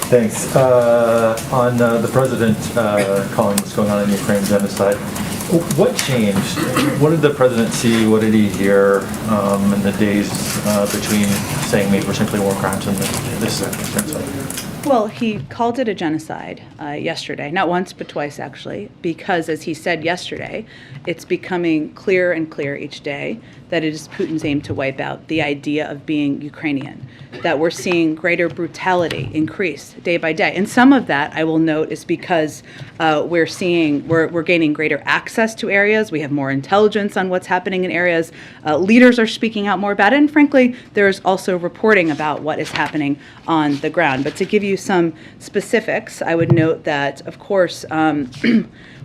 Thanks. On the President calling what's going on in Ukraine genocide, what changed? What did the President see? What did he hear in the days between saying they were simply war crimes and this genocide? Well, he called it a genocide yesterday, not once but twice actually, because as he said yesterday, it's becoming clearer and clearer each day that it is Putin's aim to wipe out the idea of being Ukrainian, that we're seeing greater brutality increase day by day. And some of that, I will note, is because we're gaining greater access to areas. We have more intelligence on what's happening in areas. Leaders are speaking out more about it. And frankly, there's also reporting about what is happening on the ground. But to give you some specifics, I would note that, of course,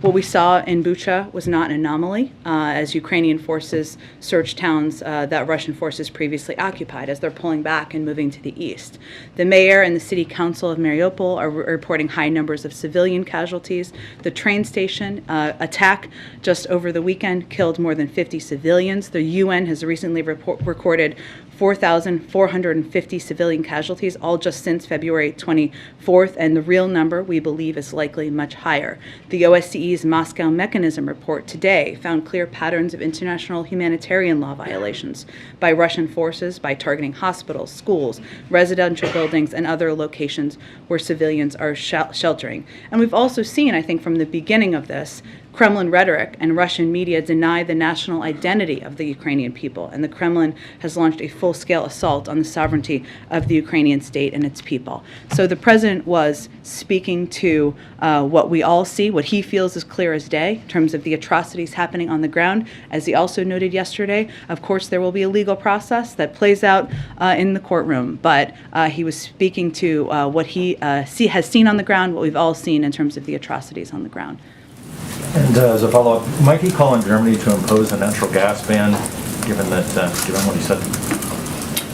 what we saw in Bucha was not an anomaly as Ukrainian forces searched towns that Russian forces previously occupied as they're pulling back and moving to the east. The mayor and the city council of Mariupol are reporting high numbers of civilian casualties. The train station attack just over the weekend killed more than 50 civilians. The UN has recently recorded 4,450 civilian casualties, all just since February 24th, and the real number, we believe, is likely much higher. The OSCE's Moscow Mechanism report today found clear patterns of international humanitarian law violations by Russian forces by targeting hospitals, schools, residential buildings, and other locations where civilians are sheltering. And we've also seen, I think, from the beginning of this, Kremlin rhetoric and Russian media deny the national identity of the Ukrainian people, and the Kremlin has launched a full-scale assault on the sovereignty of the Ukrainian state and its people. So the president was speaking to what we all see, what he feels is clear as day in terms of the atrocities happening on the ground. As he also noted yesterday, of course, there will be a legal process that plays out in the courtroom, but he was speaking to what he has seen on the ground, what we've all seen in terms of the atrocities on the ground. And as a follow-up, might he call on Germany to impose a natural gas ban, given what he said?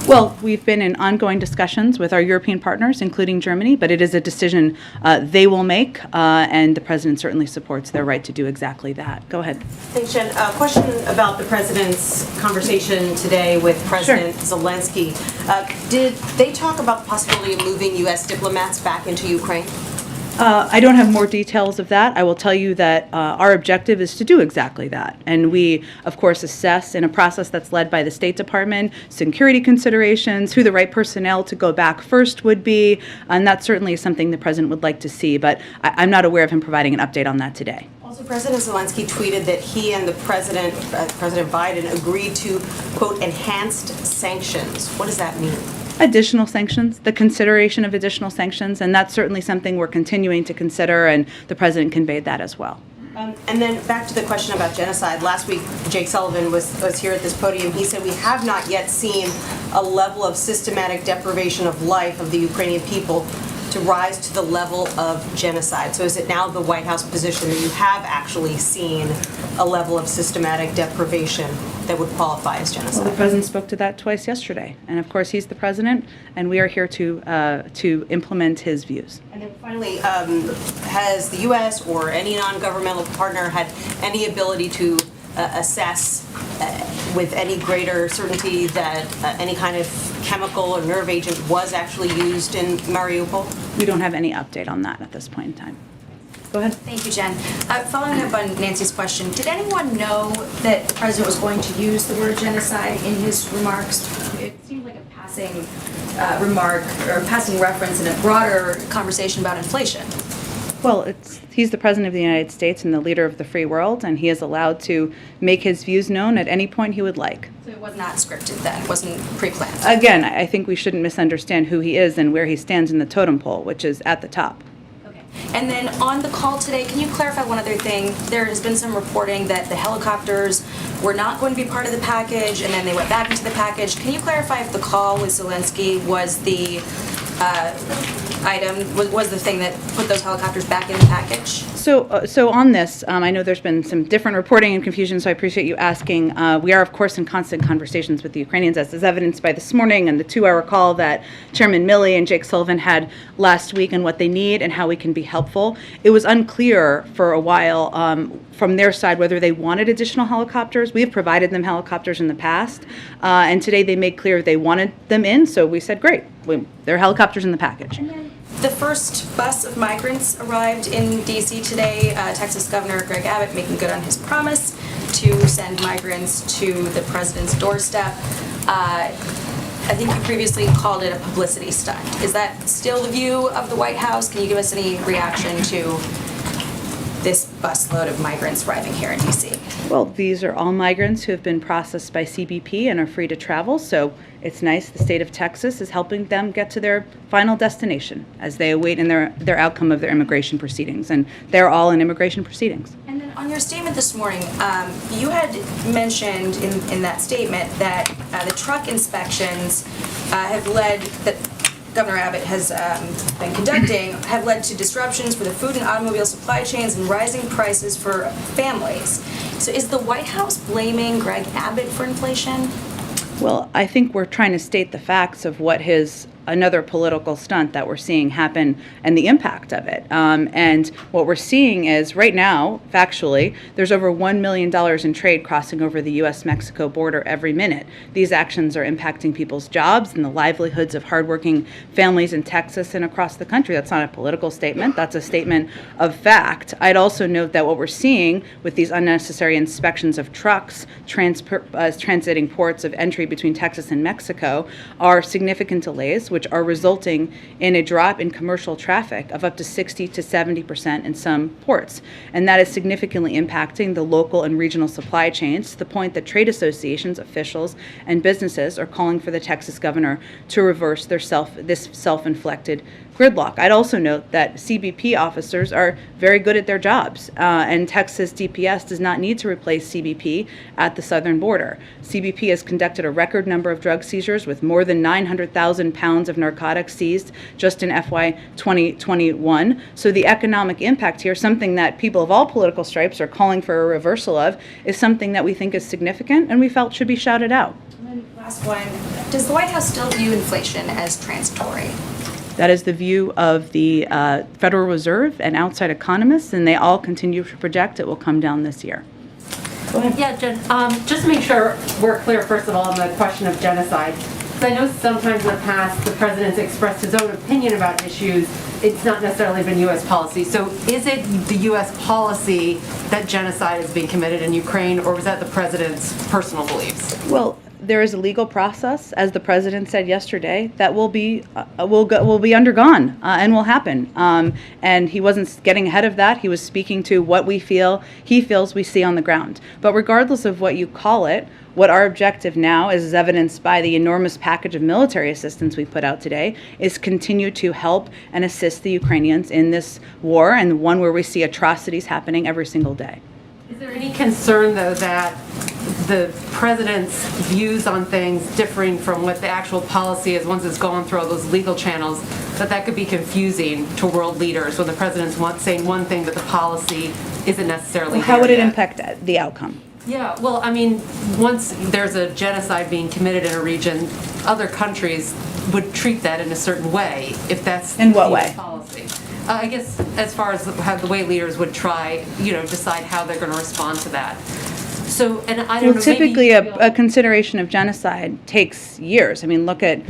Well, we've been in ongoing discussions with our European partners, including Germany, but it is a decision they will make, and the president certainly supports their right to do exactly that. Go ahead. Thanks, Jen. A question about the president's conversation today with President Zelensky. Did they talk about the possibility of moving U.S. diplomats back into Ukraine? I don't have more details of that. I will tell you that our objective is to do exactly that. And we, of course, assess in a process that's led by the State Department, security considerations, who the right personnel to go back first would be, and that certainly is something the president would like to see, but I'm not aware of him providing an update on that today. Also, President Zelensky tweeted that he and the President Biden, agreed to, quote, enhanced sanctions. What does that mean? Additional sanctions, the consideration of additional sanctions, and that's certainly something we're continuing to consider, and the president conveyed that as well. And then back to the question about genocide. Last week, Jake Sullivan was here at this podium. He said we have not yet seen a level of systematic deprivation of life of the Ukrainian people to rise to the level of genocide. So is it now the White House position that you have actually seen a level of systematic deprivation that would qualify as genocide? Well, the president spoke to that twice yesterday, and of course he's the president, and we are here to implement his views. And then finally, has the U.S. or any non-governmental partner had any ability to assess with any greater certainty that any kind of chemical or nerve agent was actually used in Mariupol? We don't have any update on that at this point in time. Go ahead. Thank you, Jen. Following up on Nancy's question, did anyone know that the president was going to use the word genocide in his remarks? It seemed like a passing remark or passing reference in a broader conversation about inflation. Well, he's the president of the United States and the leader of the free world, and he is allowed to make his views known at any point he would like. So it was not scripted then? It wasn't pre-planned? Again, I think we shouldn't misunderstand who he is and where he stands in the totem pole, which is at the top. Okay. And then on the call today, can you clarify one other thing? There has been some reporting that the helicopters were not going to be part of the package, and then they went back into the package. Can you clarify if the call with Zelensky was the was the thing that put those helicopters back in the package? So on this, I know there's been some different reporting and confusion, so I appreciate you asking. We are, of course, in constant conversations with the Ukrainians, as is evidenced by this morning and the 2-hour call that Chairman Milley and Jake Sullivan had last week on what they need and how we can be helpful. It was unclear for a while from their side whether they wanted additional helicopters. We have provided them helicopters in the past, and today they made clear they wanted them in, so we said, great, there are helicopters in the package. The first bus of migrants arrived in D.C. today. Texas Governor Greg Abbott making good on his promise to send migrants to the president's doorstep. I think you previously called it a publicity stunt. Is that still the view of the White House? Can you give us any reaction to this busload of migrants arriving here in D.C.? Well, these are all migrants who have been processed by CBP and are free to travel, so it's nice the state of Texas is helping them get to their final destination as they await in their outcome of their immigration proceedings, and they're all in immigration proceedings. And then on your statement this morning, you had mentioned in that statement that the truck inspections have led, that Governor Abbott has been conducting, have led to disruptions for the food and automobile supply chains and rising prices for families. So is the White House blaming Greg Abbott for inflation? Well, I think we're trying to state the facts of what another political stunt that we're seeing happen and the impact of it. And what we're seeing is right now, factually, there's over $1 million in trade crossing over the U.S.-Mexico border every minute. These actions are impacting people's jobs and the livelihoods of hardworking families in Texas and across the country. That's not a political statement. That's a statement of fact. I'd also note that what we're seeing with these unnecessary inspections of trucks transiting ports of entry between Texas and Mexico are significant delays. which are resulting in a drop in commercial traffic of up to 60 to 70% in some ports. And that is significantly impacting the local and regional supply chains to the point that trade associations, officials, and businesses are calling for the Texas governor to reverse this self-inflicted gridlock. I'd also note that CBP officers are very good at their jobs, and Texas DPS does not need to replace CBP at the southern border. CBP has conducted a record number of drug seizures with more than 900,000 pounds of narcotics seized just in FY 2021. So the economic impact here, something that people of all political stripes are calling for a reversal of, is something that we think is significant and we felt should be shouted out. And then last one, does the White House still view inflation as transitory? That is the view of the Federal Reserve and outside economists, and they all continue to project it will come down this year. Go ahead. Yeah, Jen, just to make sure we're clear, first of all, on the question of genocide. Because I know sometimes in the past the president's expressed his own opinion about issues. It's not necessarily been U.S. policy. So is it the U.S. policy that genocide is being committed in Ukraine, or was that the president's personal beliefs? Well, there is a legal process, as the president said yesterday, that will be undergone and will happen. And he wasn't getting ahead of that. He was speaking to what he feels we see on the ground. But regardless of what you call it, what our objective now, as evidenced by the enormous package of military assistance we put out today, is continue to help and assist the Ukrainians in this war, and one where we see atrocities happening every single day. Is there any concern, though, that the president's views on things differing from what the actual policy is once it's gone through all those legal channels, that could be confusing to world leaders when the president's saying one thing but the policy isn't necessarily Well, how would it yet? impact the outcome? Yeah, well, I mean, once there's a genocide being committed in a region, other countries would treat that in a certain way if that's In what the way? policy. I guess as far as how the way leaders would try, decide how they're going to respond to that. So, and I don't know. Well, typically a consideration of genocide takes years. I mean, look at,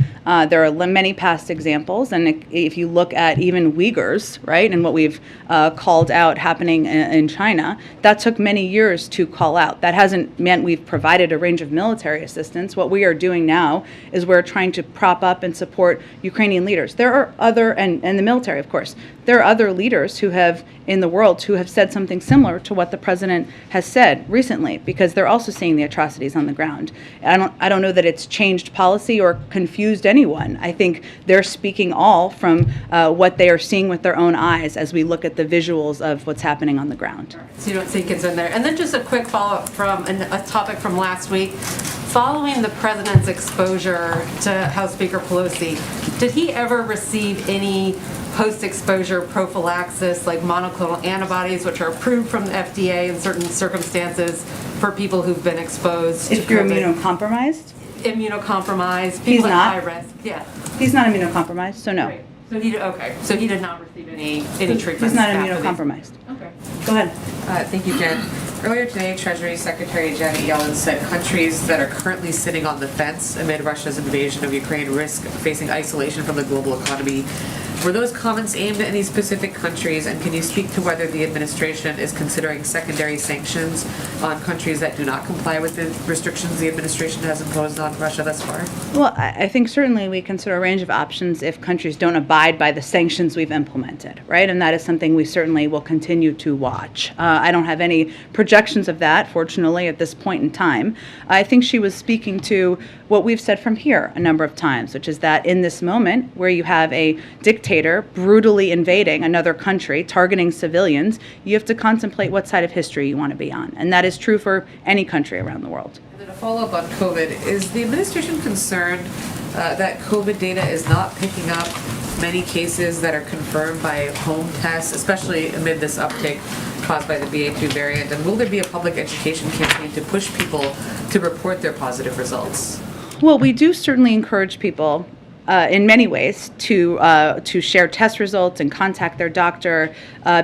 there are many past examples, and if you look at even Uyghurs, right, and what we've called out happening in China, that took many years to call out. That hasn't meant we've provided a range of military assistance. What we are doing now is we're trying to prop up and support Ukrainian leaders. There are other, and the military, of course, there are other leaders who have, in the world, who have said something similar to what the president has said recently, because they're also seeing the atrocities on the ground. I don't know that it's changed policy or confused anyone. I think they're speaking all from what they are seeing with their own eyes as we look at the visuals of what's happening on the ground. So you don't see kids in there. And then just a quick follow-up from a topic from last week. Following the president's exposure to House Speaker Pelosi, did he ever receive any post-exposure prophylaxis like monoclonal antibodies, which are approved from the FDA in certain circumstances for people who've been exposed If to you're COVID? immunocompromised? Immunocompromised, He's people at not. high risk. Yeah. He's not immunocompromised, so no. Right. So he did not receive any treatment. He's not immunocompromised. Okay. Go ahead. Thank you, Jen. Earlier today, Treasury Secretary Janet Yellen said countries that are currently sitting on the fence amid Russia's invasion of Ukraine risk facing isolation from the global economy. Were those comments aimed at any specific countries, and can you speak to whether the administration is considering secondary sanctions on countries that do not comply with the restrictions the administration has imposed on Russia thus far? Well, I think certainly we consider a range of options if countries don't abide by the sanctions we've implemented, right? And that is something we certainly will continue to watch. I don't have any projections of that, fortunately, at this point in time. I think she was speaking to what we've said from here a number of times, which is that in this moment where you have a dictator brutally invading another country, targeting civilians, you have to contemplate what side of history you want to be on. And that is true for any country around the world. And then a follow-up on COVID. Is the administration concerned that COVID data is not picking up many cases that are confirmed by home tests, especially amid this uptick caused by the BA2 variant? And will there be a public education campaign to push people to report their positive results? Well, we do certainly encourage people in many ways to share test results and contact their doctor.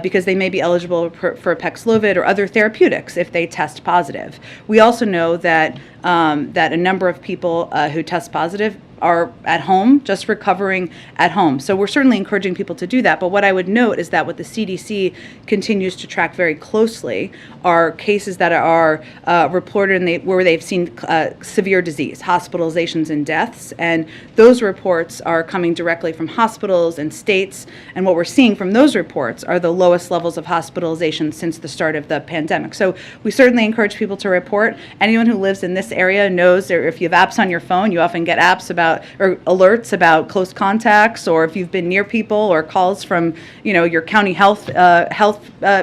because they may be eligible for Paxlovid or other therapeutics if they test positive. We also know that that a number of people who test positive are at home, just recovering at home. So we're certainly encouraging people to do that. But what I would note is that what the CDC continues to track very closely are cases that are reported where they've seen severe disease, hospitalizations and deaths. And those reports are coming directly from hospitals and states. And what we're seeing from those reports are the lowest levels of hospitalization since the start of the pandemic. So we certainly encourage people to report. Anyone who lives in this area knows, or if you have apps on your phone, you often get apps about or alerts about close contacts, or if you've been near people, or calls from your county health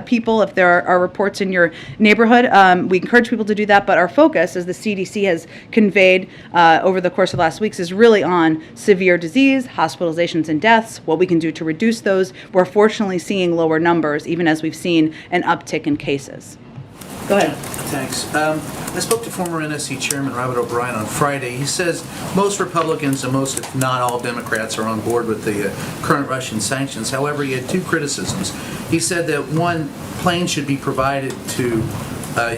people if there are reports in your neighborhood. We encourage people to do that, but our focus, as the CDC has conveyed over the course of the last weeks, is really on severe disease, hospitalizations and deaths, what we can do to reduce those. We're fortunately seeing lower numbers, even as we've seen an uptick in cases. Go ahead. Thanks. I spoke to former NSC Chairman Robert O'Brien on Friday. He says most Republicans and most, if not all, Democrats are on board with the current Russian sanctions. However, he had two criticisms. He said that one, planes should be provided to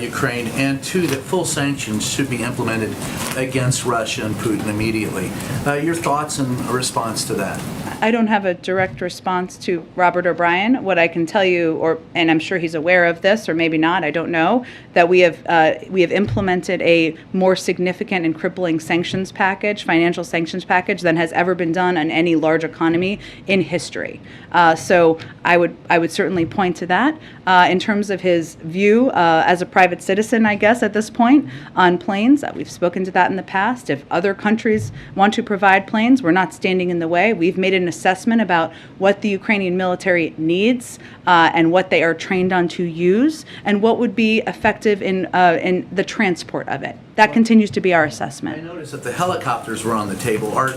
Ukraine, and two, that full sanctions should be implemented against Russia and Putin immediately. Your thoughts in response to that? I don't have a direct response to Robert O'Brien. What I can tell you, and I'm sure he's aware of this, or maybe not, I don't know, that we have implemented a more significant and crippling sanctions package, financial sanctions package, than has ever been done on any large economy in history. So I would certainly point to that. In terms of his view as a private citizen, I guess, at this point, on planes, we've spoken to that in the past. If other countries want to provide planes, we're not standing in the way. We've made an assessment about what the Ukrainian military needs and what they are trained on to use, and what would be effective in the transport of it. That continues to be our assessment. I noticed that the helicopters were on the table. Are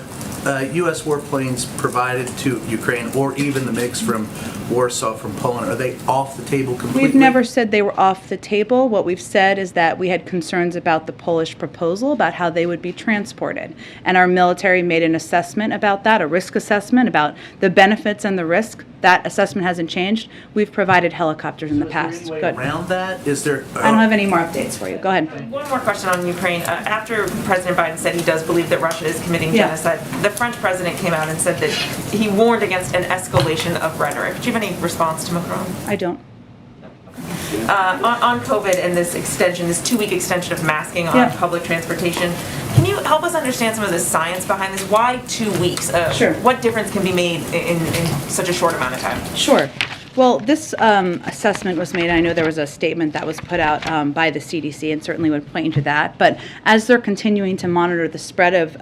U.S. warplanes provided to Ukraine, or even the mix from Warsaw, from Poland, are they off the table completely? We've never said they were off the table. What we've said is that we had concerns about the Polish proposal, about how they would be transported. And our military made an assessment about that, a risk assessment about the benefits and the risk. That assessment hasn't changed. We've provided helicopters in the past. Is there any way around that? Is there? I don't have any more updates for you. Go ahead. One more question on Ukraine. After President Biden said he does believe that Russia is committing genocide, the French president came out and said that he warned against an escalation of rhetoric. Do you have any response to Macron? I don't. On COVID and this extension, this 2-week extension of masking on public transportation, can you help us understand some of the science behind this? Why 2 weeks? Sure. What difference can be made in such a short amount of time? Sure. Well, this assessment was made, and I know there was a statement that was put out by the CDC, and certainly would point to that. But as they're continuing to monitor the spread of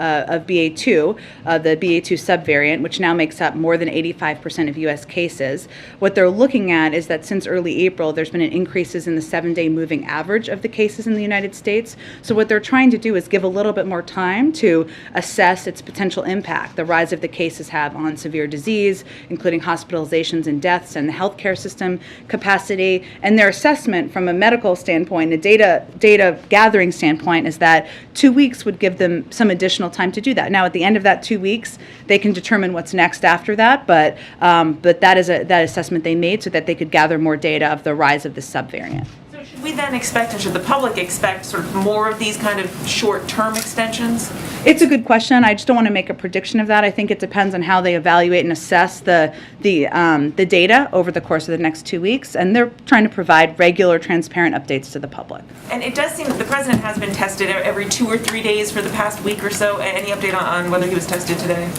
BA2, the BA2 subvariant, which now makes up more than 85% of U.S. cases, what they're looking at is that since early April, there's been increases in the 7-day moving average of the cases in the United States. So what they're trying to do is give a little bit more time to assess its potential impact, the rise of the cases have on severe disease, including hospitalizations and deaths, and the healthcare system capacity. And their assessment from a medical standpoint, a data gathering standpoint, is that 2 weeks would give them some additional time to do that. Now, at the end of that 2 weeks, they can determine what's next after that, but that is that assessment they made so that they could gather more data of the rise of this subvariant. So should we then expect, and should the public expect, sort of more of these kind of short-term extensions? It's a good question. I just don't want to make a prediction of that. I think it depends on how they evaluate and assess the data over the course of the next 2 weeks, and they're trying to provide regular, transparent updates to the public. And it does seem that the president has been tested every 2 or 3 days for the past week or so. Any update on whether he was tested today?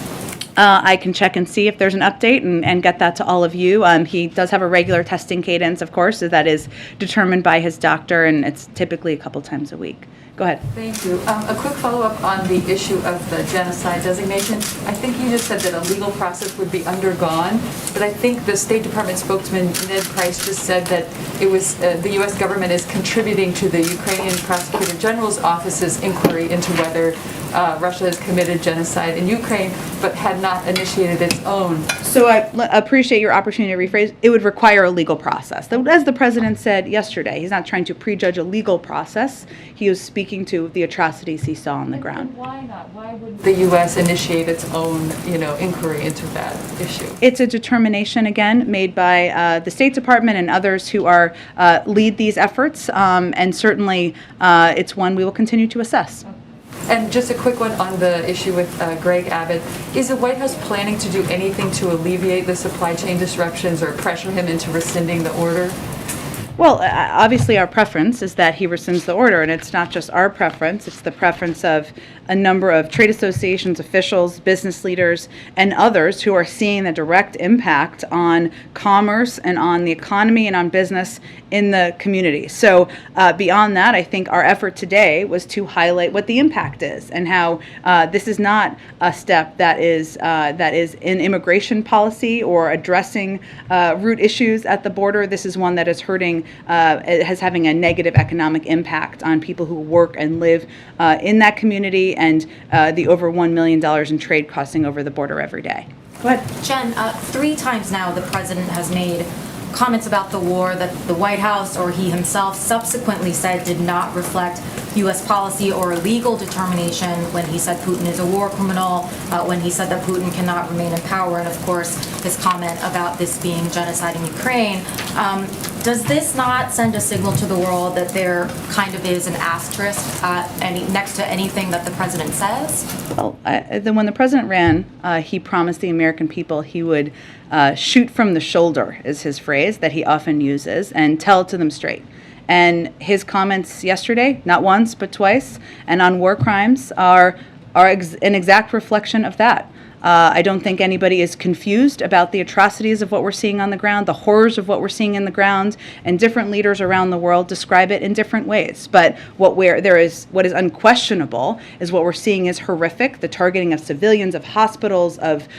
I can check and see if there's an update and get that to all of you. He does have a regular testing cadence, of course, so that is determined by his doctor, and it's typically a couple times a week. Go ahead. Thank you. A quick follow-up on the issue of the genocide designation. I think you just said that a legal process would be undergone, but I think the State Department spokesman, Ned Price, just said that it was the U.S. government is contributing to the Ukrainian Prosecutor General's office's inquiry into whether Russia has committed genocide in Ukraine, but had not initiated its own. So I appreciate your opportunity to rephrase. It would require a legal process. As the president said yesterday, he's not trying to prejudge a legal process. He was speaking to the atrocities he saw on the ground. Why not? Why would the U.S. initiate its own, inquiry into that issue? It's a determination, again, made by the State Department and others who are lead these efforts, and certainly it's one we will continue to assess. And just a quick one on the issue with Greg Abbott. Is the White House planning to do anything to alleviate the supply chain disruptions or pressure him into rescinding the order? Well, obviously our preference is that he rescinds the order, and it's not just our preference, it's the preference of a number of trade associations, officials, business leaders, and others who are seeing the direct impact on commerce and on the economy and on business in the community. So beyond that, I think our effort today was to highlight what the impact is and how this is not a step that is in immigration policy or addressing root issues at the border. This is one that is hurting, has having a negative economic impact on people who work and live in that community, and the over $1 million in trade crossing over the border every day. Go ahead. Jen, 3 times now the president has made comments about the war that the White House or he himself subsequently said did not reflect U.S. policy or legal determination, when he said Putin is a war criminal, when he said that Putin cannot remain in power, and of course his comment about this being genocide in Ukraine. Does this not send a signal to the world that there kind of is an asterisk next to anything that the president says? Well, when the president ran, he promised the American people he would shoot from the shoulder, is his phrase that he often uses, and tell it to them straight. And his comments yesterday, not once but twice, and on war crimes are an exact reflection of that. I don't think anybody is confused about the atrocities of what we're seeing on the ground, the horrors of what we're seeing in the ground, and different leaders around the world describe it in different ways. But what is unquestionable is what we're seeing is horrific: the targeting of civilians, of hospitals, of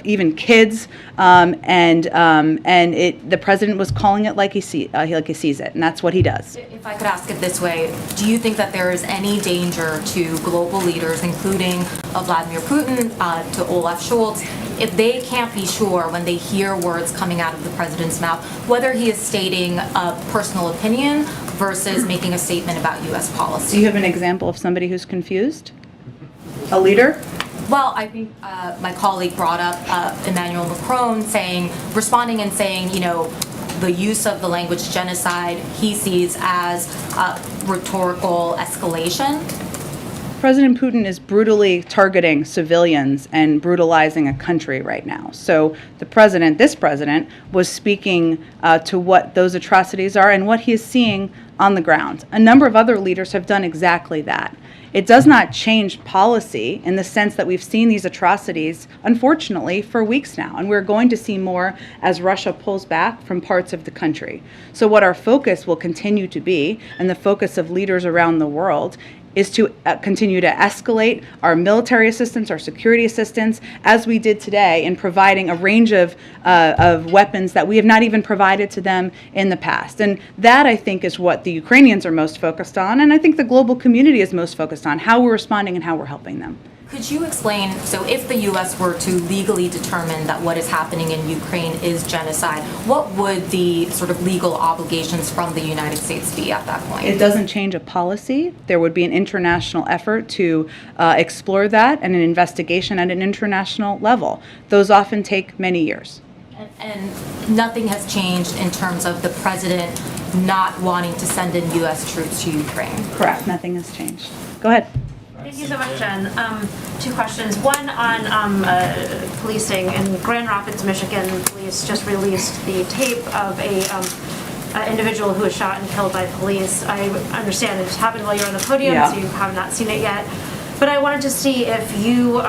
even kids, the president was calling it like he sees it, and that's what he does. If I could ask it this way, do you think that there is any danger to global leaders, including Vladimir Putin, to Olaf Scholz, if they can't be sure when they hear words coming out of the president's mouth, whether he is stating a personal opinion versus making a statement about U.S. policy? Do you have an example of somebody who's confused? A leader? Well, I think my colleague brought up Emmanuel Macron responding and saying, the use of the language genocide he sees as rhetorical escalation. President Putin is brutally targeting civilians and brutalizing a country right now. So this president, was speaking to what those atrocities are and what he is seeing on the ground. A number of other leaders have done exactly that. It does not change policy in the sense that we've seen these atrocities, unfortunately, for weeks now, and we're going to see more as Russia pulls back from parts of the country. So what our focus will continue to be, and the focus of leaders around the world, is to continue to escalate our military assistance, our security assistance, as we did today in providing a range of weapons that we have not even provided to them in the past. And that, I think, is what the Ukrainians are most focused on, and I think the global community is most focused on, how we're responding and how we're helping them. Could you explain, so if the U.S. were to legally determine that what is happening in Ukraine is genocide, what would the sort of legal obligations from the United States be at that point? It doesn't change a policy. There would be an international effort to explore that, and an investigation at an international level. Those often take many years. And nothing has changed in terms of the president not wanting to send in U.S. troops to Ukraine? Correct. Nothing has changed. Go ahead. Thank you so much, Jen. 2 questions. One on policing. In Grand Rapids, Michigan, police just released the tape of an individual who was shot and killed by police. I understand it happened while you were on the podium, so you have not seen it yet. But I wanted to see if you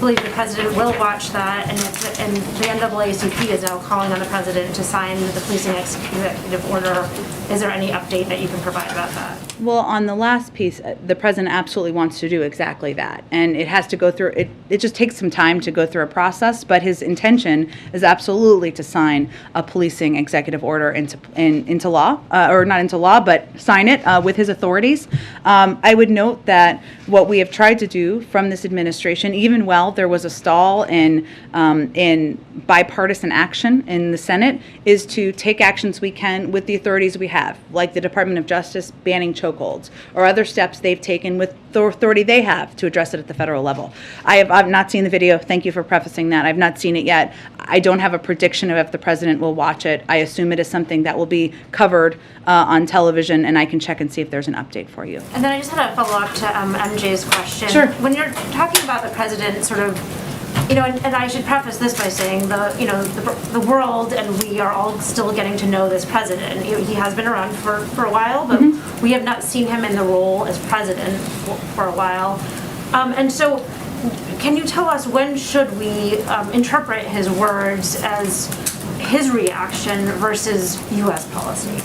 believe the president will watch that, and the NAACP is now calling on the president to sign the policing executive order. Is there any update that you can provide about that? Well, on the last piece, the president absolutely wants to do exactly that. And it has to go through, it just takes some time to go through a process, but his intention is absolutely to sign a policing executive order into law, or not into law, but sign it with his authorities. I would note that what we have tried to do from this administration, even while while there was a stall in bipartisan action in the Senate is to take actions we can with the authorities we have, like the Department of Justice banning chokeholds, or other steps they've taken with the authority they have to address it at the federal level. I've not seen the video. Thank you for prefacing that. I've not seen it yet. I don't have a prediction of if the president will watch it. I assume it is something that will be covered on television, and I can check and see if there's an update for you. And then I just had a follow-up to MJ's question. Sure. When you're talking about the president sort of, and I should preface this by saying the world and we are all still getting to know this president. He has been around for a while, but we have not seen him in the role as president for a while. And so can you tell us when should we interpret his words as his reaction versus U.S. policy?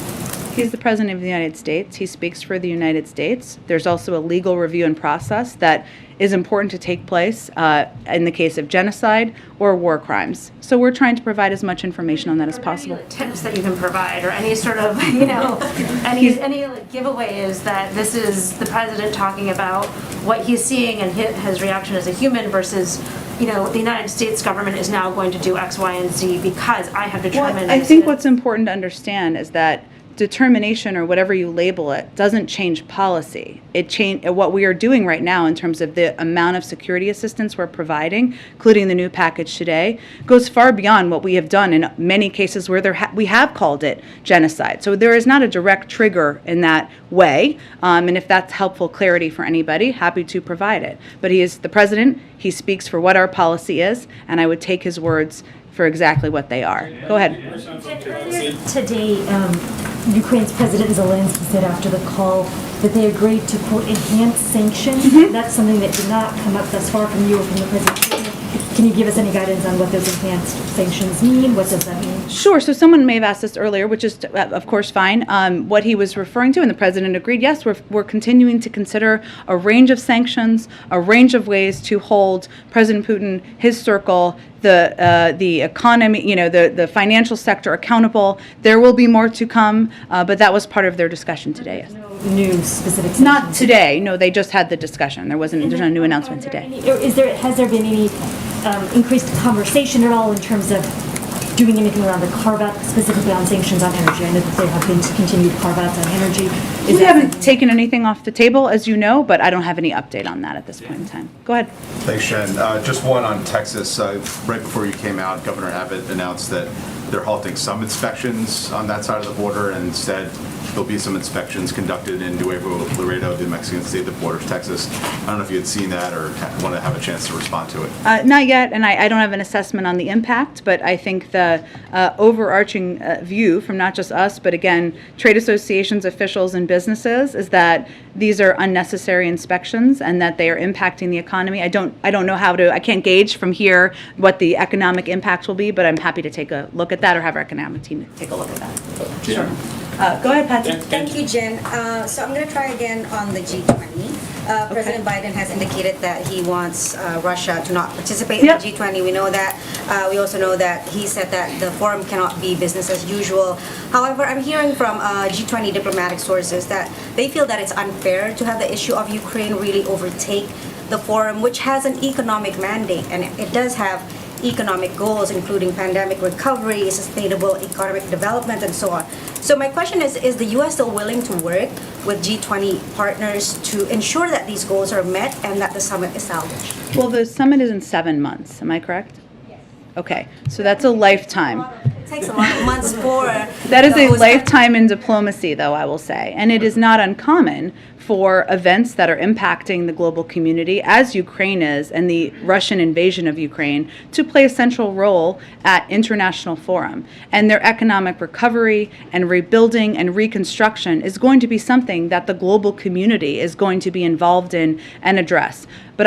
He's the President of the United States. He speaks for the United States. There's also a legal review and process that is important to take place in the case of genocide or war crimes. So we're trying to provide as much information on that as possible. Any tips that you can provide, or any sort of, any giveaways that this is the president talking about what he's seeing and his reaction as a human versus, the United States government is now going to do X, Y, and Z because I have determined. Well, I think what's important to understand is that determination, or whatever you label it, doesn't change policy. What we are doing right now in terms of the amount of security assistance we're providing, including the new package today, goes far beyond what we have done in many cases where we have called it genocide. So there is not a direct trigger in that way. And if that's helpful clarity for anybody, happy to provide it. But he is the president. He speaks for what our policy is, and I would take his words for exactly what they are. Go ahead. Today, Ukraine's President Zelensky said after the call that they agreed to, quote, enhance sanctions. That's something that did not come up thus far from you or from the President. Can you give us any guidance on what those enhanced sanctions mean? What does that mean? Sure. So someone may have asked this earlier, which is, of course, fine. What he was referring to, and the president agreed, yes, we're continuing to consider a range of sanctions, a range of ways to hold President Putin, his circle, the economy, the financial sector accountable. There will be more to come, but that was part of their discussion today. Yes. No new specific sanctions? Not today. No, they just had the discussion. There's no new announcement today. Has there been any increased conversation at all in terms of doing anything around the carve-out, specifically on sanctions on energy? I know that there have been continued carve-outs on energy. We haven't taken anything off the table, as you know, but I don't have any update on that at this point in time. Go ahead. Thanks, Jen. Just one on Texas. Right before you came out, Governor Abbott announced that they're halting some inspections on that side of the border, and instead there'll be some inspections conducted in Nuevo Laredo, the Mexican state that borders Texas. I don't know if you had seen that or want to have a chance to respond to it. Not yet, and I don't have an assessment on the impact, but I think the overarching view from not just us, but again, trade associations, officials, and businesses is that these are unnecessary inspections and that they are impacting the economy. I don't know I can't gauge from here what the economic impact will be, but I'm happy to take a look at that or have our economic team take a look at that. Sure. Go ahead, Patsy. Thank you, Jen. So I'm going to try again on the G20. President Biden has indicated that he wants Russia to not participate in the G20. We know that. We also know that he said that the forum cannot be business as usual. However, I'm hearing from G20 diplomatic sources that they feel that it's unfair to have the issue of Ukraine really overtake the forum, which has an economic mandate, and it does have economic goals, including pandemic recovery, sustainable economic development, and so on. So my question is the U.S. still willing to work with G20 partners to ensure that these goals are met and that the summit is salvaged? Well, the summit is in 7 months. Am I correct? Yes. Okay, so that's a lifetime. It takes a lot of months for... That is a lifetime in diplomacy, though, I will say. And it is not uncommon for events that are impacting the global community, as Ukraine is, and the Russian invasion of Ukraine, to play a central role at international forum. And their economic recovery and rebuilding and reconstruction is going to be something that the global community is going to be involved in and address. But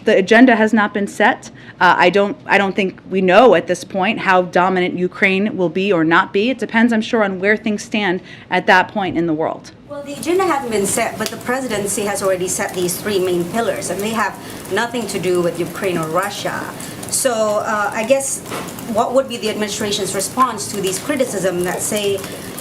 the agenda has not been set. I don't think we know at this point how dominant Ukraine will be or not be. It depends, I'm sure, on where things stand at that point in the world. Well, the agenda hasn't been set, but the presidency has already set these 3 main pillars, and they have nothing to do with Ukraine or Russia. So I guess what would be the administration's response to these criticisms that say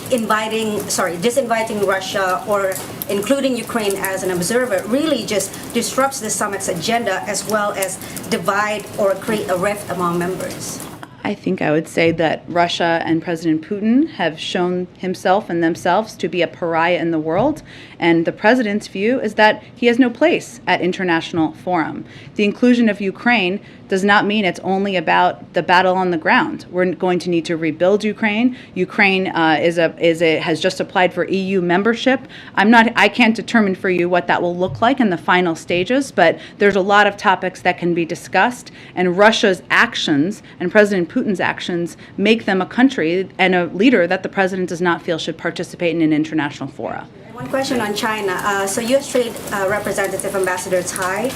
disinviting Russia or including Ukraine as an observer really just disrupts the summit's agenda as well as divide or create a rift among members? I think I would say that Russia and President Putin have shown himself and themselves to be a pariah in the world, and the president's view is that he has no place at international forum. The inclusion of Ukraine does not mean it's only about the battle on the ground. We're going to need to rebuild Ukraine. Ukraine has just applied for EU membership. I can't determine for you what that will look like in the final stages, but there's a lot of topics that can be discussed, and Russia's actions and President Putin's actions make them a country and a leader that the president does not feel should participate in an international fora. One question on China. So U.S. Trade Representative Ambassador Tsai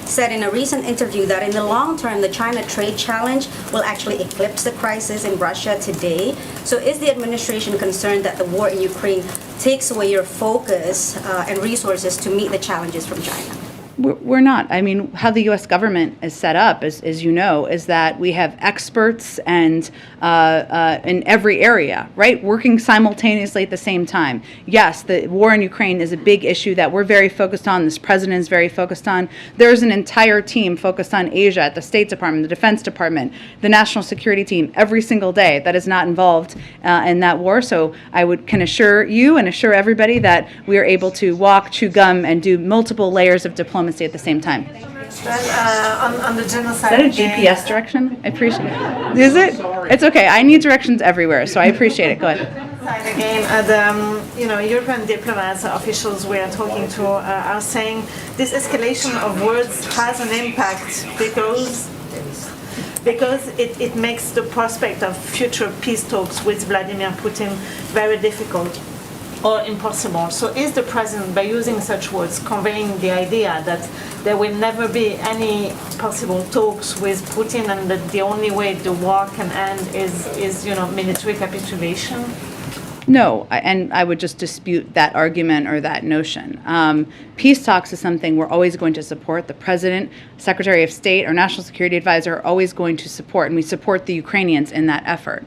said in a recent interview that in the long term, the China trade challenge will actually eclipse the crisis in Russia today. So is the administration concerned that the war in Ukraine takes away your focus and resources to meet the challenges from China? We're not. I mean, how the U.S. government is set up, as you know, is that we have experts and in every area, right, working simultaneously at the same time. Yes, the war in Ukraine is a big issue that we're very focused on. This president is very focused on. There's an entire team focused on Asia at the State Department, the Defense Department, the National Security Team every single day that is not involved in that war. So I can assure you and assure everybody that we are able to walk, chew gum, and do multiple layers of diplomacy at the same time. On the genocide. Is that a GPS direction? I appreciate it. Is it? It's okay. I need directions everywhere, so I appreciate it. Go ahead. Again, European diplomats, officials we are talking to are saying this escalation of words has an impact because it makes the prospect of future peace talks with Vladimir Putin very difficult or impossible. So is the president, by using such words, conveying the idea that there will never be any possible talks with Putin and that the only way the war can end is military capitulation? No, and I would just dispute that argument or that notion. Peace talks is something we're always going to support. The president, Secretary of State, or National Security Advisor are always going to support, and we support the Ukrainians in that effort.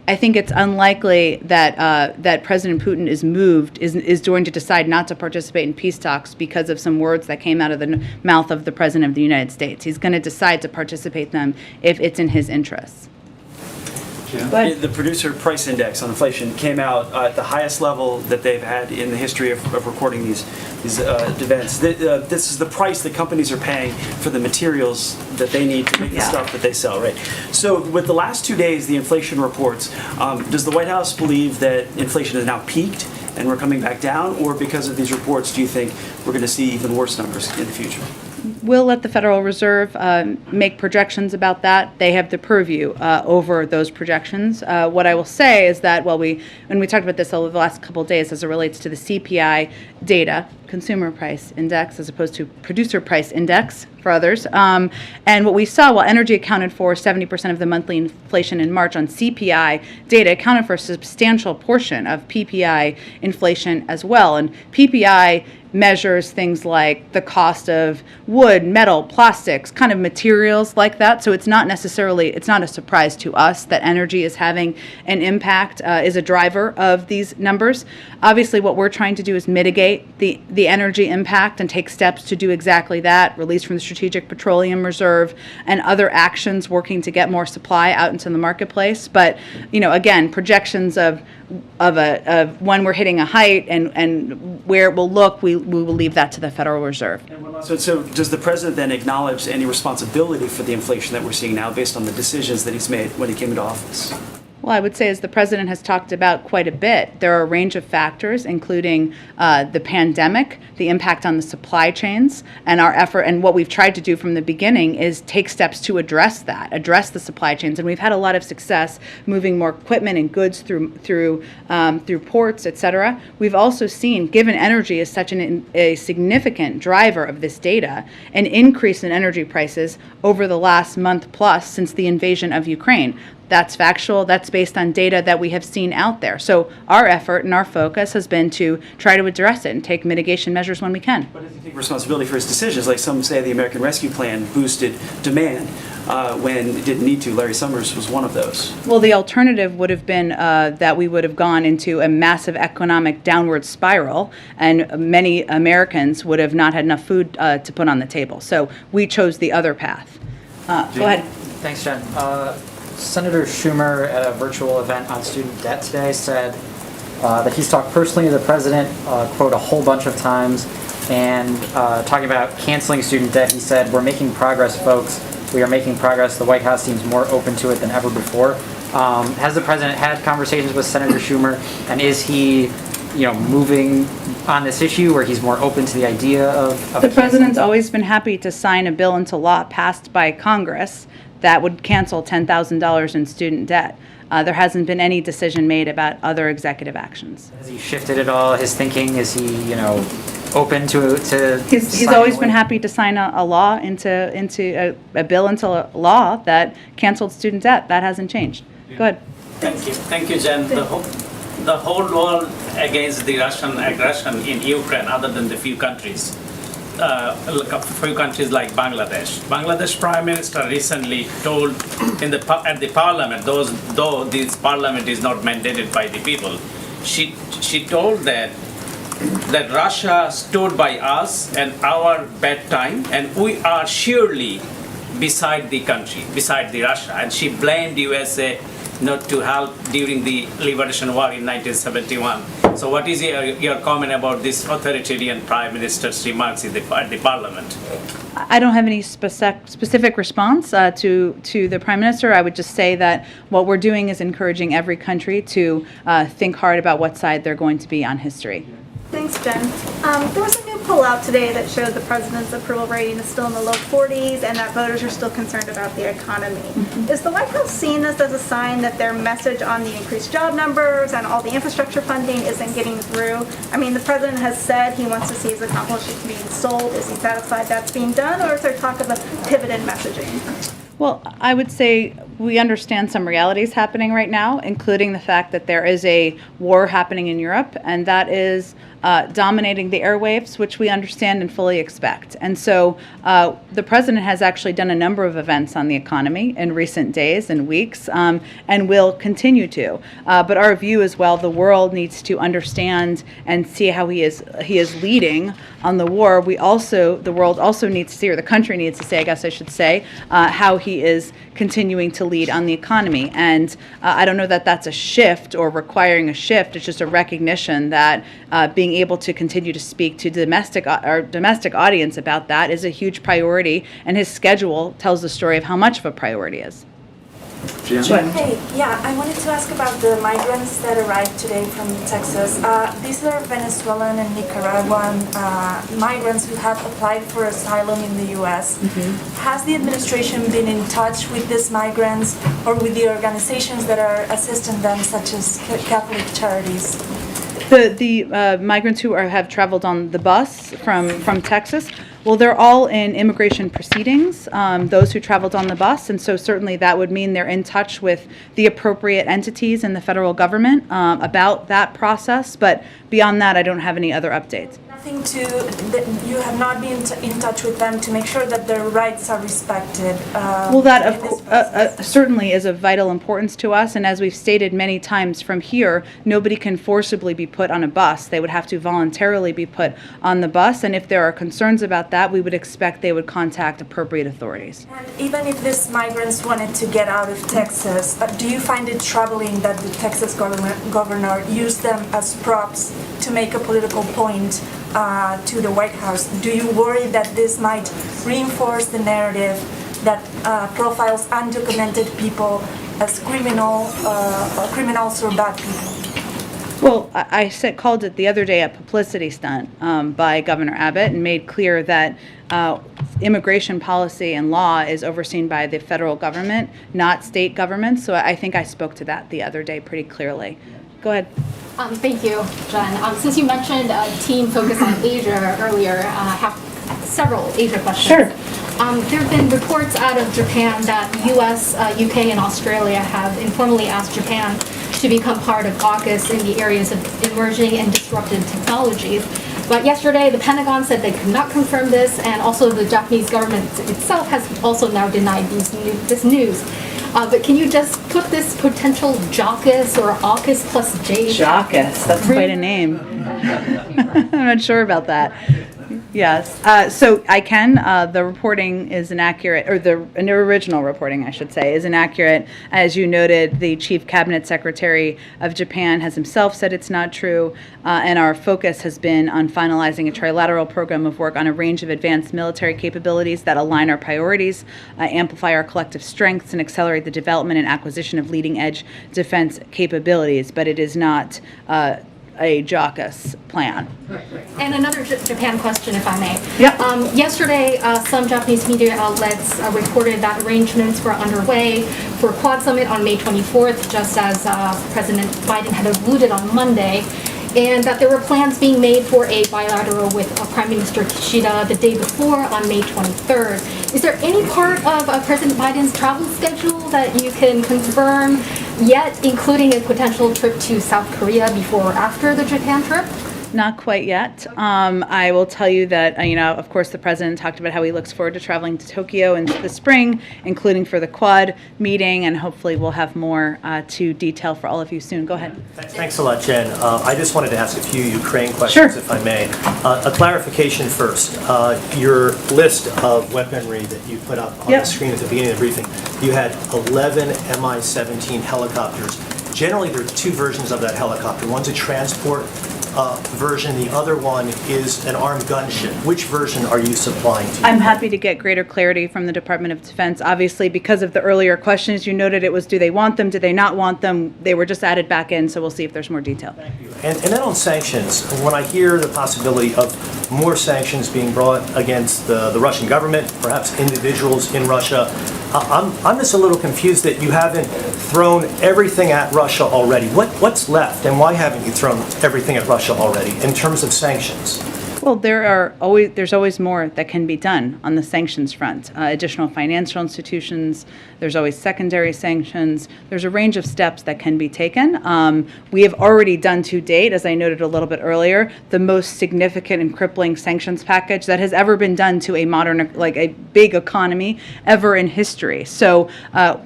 I think it's unlikely that President Putin is going to decide not to participate in peace talks because of some words that came out of the mouth of the President of the United States. He's going to decide to participate in them if it's in his interests. The producer price index on inflation came out at the highest level that they've had in the history of recording these events. This is the price that companies are paying for the materials that they need to make the stuff that they sell, right? So with the last 2 days, the inflation reports, does the White House believe that inflation has now peaked and we're coming back down, or because of these reports, do you think we're going to see even worse numbers in the future? We'll let the Federal Reserve make projections about that. They have the purview over those projections. What I will say is that when we talked about this over the last couple of days as it relates to the CPI data, Consumer Price Index, as opposed to Producer Price Index for others, and what we saw, while energy accounted for 70% of the monthly inflation in March on CPI data, accounted for a substantial portion of PPI inflation as well. And PPI measures things like the cost of wood, metal, plastics, kind of materials like that. So it's not a surprise to us that energy is having an impact, is a driver of these numbers. Obviously, what we're trying to do is mitigate the energy impact and take steps to do exactly that, release from the Strategic Petroleum Reserve and other actions working to get more supply out into the marketplace. But, again, projections of when we're hitting a height and where it will look, we will leave that to the Federal Reserve. So does the president then acknowledge any responsibility for the inflation that we're seeing now based on the decisions that he's made when he came into office? Well, I would say, as the president has talked about quite a bit, there are a range of factors, including the pandemic, the impact on the supply chains, and our effort. And what we've tried to do from the beginning is take steps to address the supply chains. And we've had a lot of success moving more equipment and goods through ports, et cetera. We've also seen, given energy is such a significant driver of this data, an increase in energy prices over the last month plus since the invasion of Ukraine. That's factual. That's based on data that we have seen out there. So our effort and our focus has been to try to address it and take mitigation measures when we can. But does he take responsibility for his decisions? Like some say the American Rescue Plan boosted demand when it didn't need to. Larry Summers was one of those. Well, the alternative would have been that we would have gone into a massive economic downward spiral, and many Americans would have not had enough food to put on the table. So we chose the other path. Go ahead. Thanks, Jen. Senator Schumer at a virtual event on student debt today said that he's talked personally to the president, quote, a whole bunch of times, and talking about canceling student debt. He said, "We're making progress, folks. We are making progress. The White House seems more open to it than ever before." Has the president had conversations with Senator Schumer, and is he, moving on this issue where he's more open to the idea of the president's always been happy to sign a bill into law passed by Congress that would cancel $10,000 in student debt. There hasn't been any decision made about other executive actions. Has he shifted at all his thinking? Is he, open to He's always been happy to sign a law into a bill into law that canceled student debt. That hasn't changed. Go ahead. Thank you, Jen. The whole world against the Russian aggression in Ukraine, other than the few countries. A few countries like Bangladesh. Bangladesh Prime Minister recently told at the parliament, though this parliament is not mandated by the people, she told that Russia stood by us and our bad time, and we are surely beside the country, beside the Russia, and she blamed USA not to help during the Liberation War in 1971. So what is your comment about this authoritarian Prime Minister's remarks at the Parliament? I don't have any specific response to the Prime Minister. I would just say that what we're doing is encouraging every country to think hard about what side they're going to be on history. Thanks, Jen. There was a new poll out today that showed the president's approval rating is still in the low 40s and that voters are still concerned about the economy. Is the White House seeing this as a sign that their message on the increased job numbers and all the infrastructure funding isn't getting through? I mean, the president has said he wants to see his accomplishments being sold. Is he satisfied that's being done, or is there talk of a pivot in messaging? Well, I would say we understand some realities happening right now, including the fact that there is a war happening in Europe, and that is dominating the airwaves, which we understand and fully expect. And so the president has actually done a number of events on the economy in recent days and weeks, and will continue to. But our view as well, the world needs to understand and see how he is leading on the war. The world also needs to see, or the country needs to see, I guess I should say, how he is continuing to lead on the economy. And I don't know that that's a shift or requiring a shift. It's just a recognition that being able to continue to speak to domestic audience about that is a huge priority, and his schedule tells the story of how much of a priority is. Hey, yeah, I wanted to ask about the migrants that arrived today from Texas. These are Venezuelan and Nicaraguan migrants who have applied for asylum in the U.S. Has the administration been in touch with these migrants or with the organizations that are assisting them, such as Catholic Charities? The migrants who have traveled on the bus from Texas, well, they're all in immigration proceedings, those who traveled on the bus, and so certainly that would mean they're in touch with the appropriate entities in the federal government about that process, but beyond that, I don't have any other updates. You have not been in touch with them to make sure that their rights are respected. Well, that certainly is of vital importance to us, and as we've stated many times from here, nobody can forcibly be put on a bus. They would have to voluntarily be put on the bus, and if there are concerns about that, we would expect they would contact appropriate authorities. And even if these migrants wanted to get out of Texas, do you find it troubling that the Texas governor used them as props to make a political point to the White House? Do you worry that this might reinforce the narrative that profiles undocumented people as criminals or bad people? Well, I called it the other day a publicity stunt by Governor Abbott, and made clear that immigration policy and law is overseen by the federal government, not state governments. So I think I spoke to that the other day pretty clearly. Go ahead. Thank you, Jen. Since you mentioned a team focused on Asia earlier, several Asia questions. Sure. There have been reports out of Japan that the US, UK, and Australia have informally asked Japan to become part of AUKUS in the areas of emerging and disruptive technologies. But yesterday, the Pentagon said they could not confirm this, and also the Japanese government itself has also now denied this news. But can you just put this potential JAUKUS or AUKUS plus J? JAUKUS, that's quite a name. I'm not sure about that. Yes, so I can. The reporting is inaccurate, or the original reporting, I should say, is inaccurate. As you noted, the Chief Cabinet Secretary of Japan has himself said it's not true, and our focus has been on finalizing a trilateral program of work on a range of advanced military capabilities that align our priorities, amplify our collective strengths, and accelerate the development and acquisition of leading-edge defense capabilities. But it is not a JAUKUS plan. And another Japan question, if I may. Yep. Yesterday, some Japanese media outlets reported that arrangements were underway for a Quad Summit on May 24th, just as President Biden had alluded on Monday, and that there were plans being made for a bilateral with Prime Minister Kishida the day before on May 23rd. Is there any part of President Biden's travel schedule that you can confirm yet, including a potential trip to South Korea before or after the Japan trip? Not quite yet. I will tell you that, of course, the president talked about how he looks forward to traveling to Tokyo in the spring, including for the Quad meeting, and hopefully we'll have more to detail for all of you soon. Go ahead. Thanks a lot, Jen. I just wanted to ask a few Ukraine questions, if I may. A clarification first. Your list of weaponry that you put up on the screen at the beginning of the briefing, you had 11 Mi-17 helicopters. Generally, there are two versions of that helicopter. One's a transport version, the other one is an armed gunship. Which version are you supplying to? I'm happy to get greater clarity from the Department of Defense. Obviously, because of the earlier questions, you noted it was, do they want them, do they not want them? They were just added back in, so we'll see if there's more detail. Thank you. And then on sanctions, when I hear the possibility of more sanctions being brought against the Russian government, perhaps individuals in Russia, I'm just a little confused that you haven't thrown everything at Russia already. What's left, and why haven't you thrown everything at Russia already in terms of sanctions? Well, there's always more that can be done on the sanctions front. Additional financial institutions, there's always secondary sanctions. There's a range of steps that can be taken. We have already done to date, as I noted a little bit earlier, the most significant and crippling sanctions package that has ever been done to a modern, like a big economy ever in history. So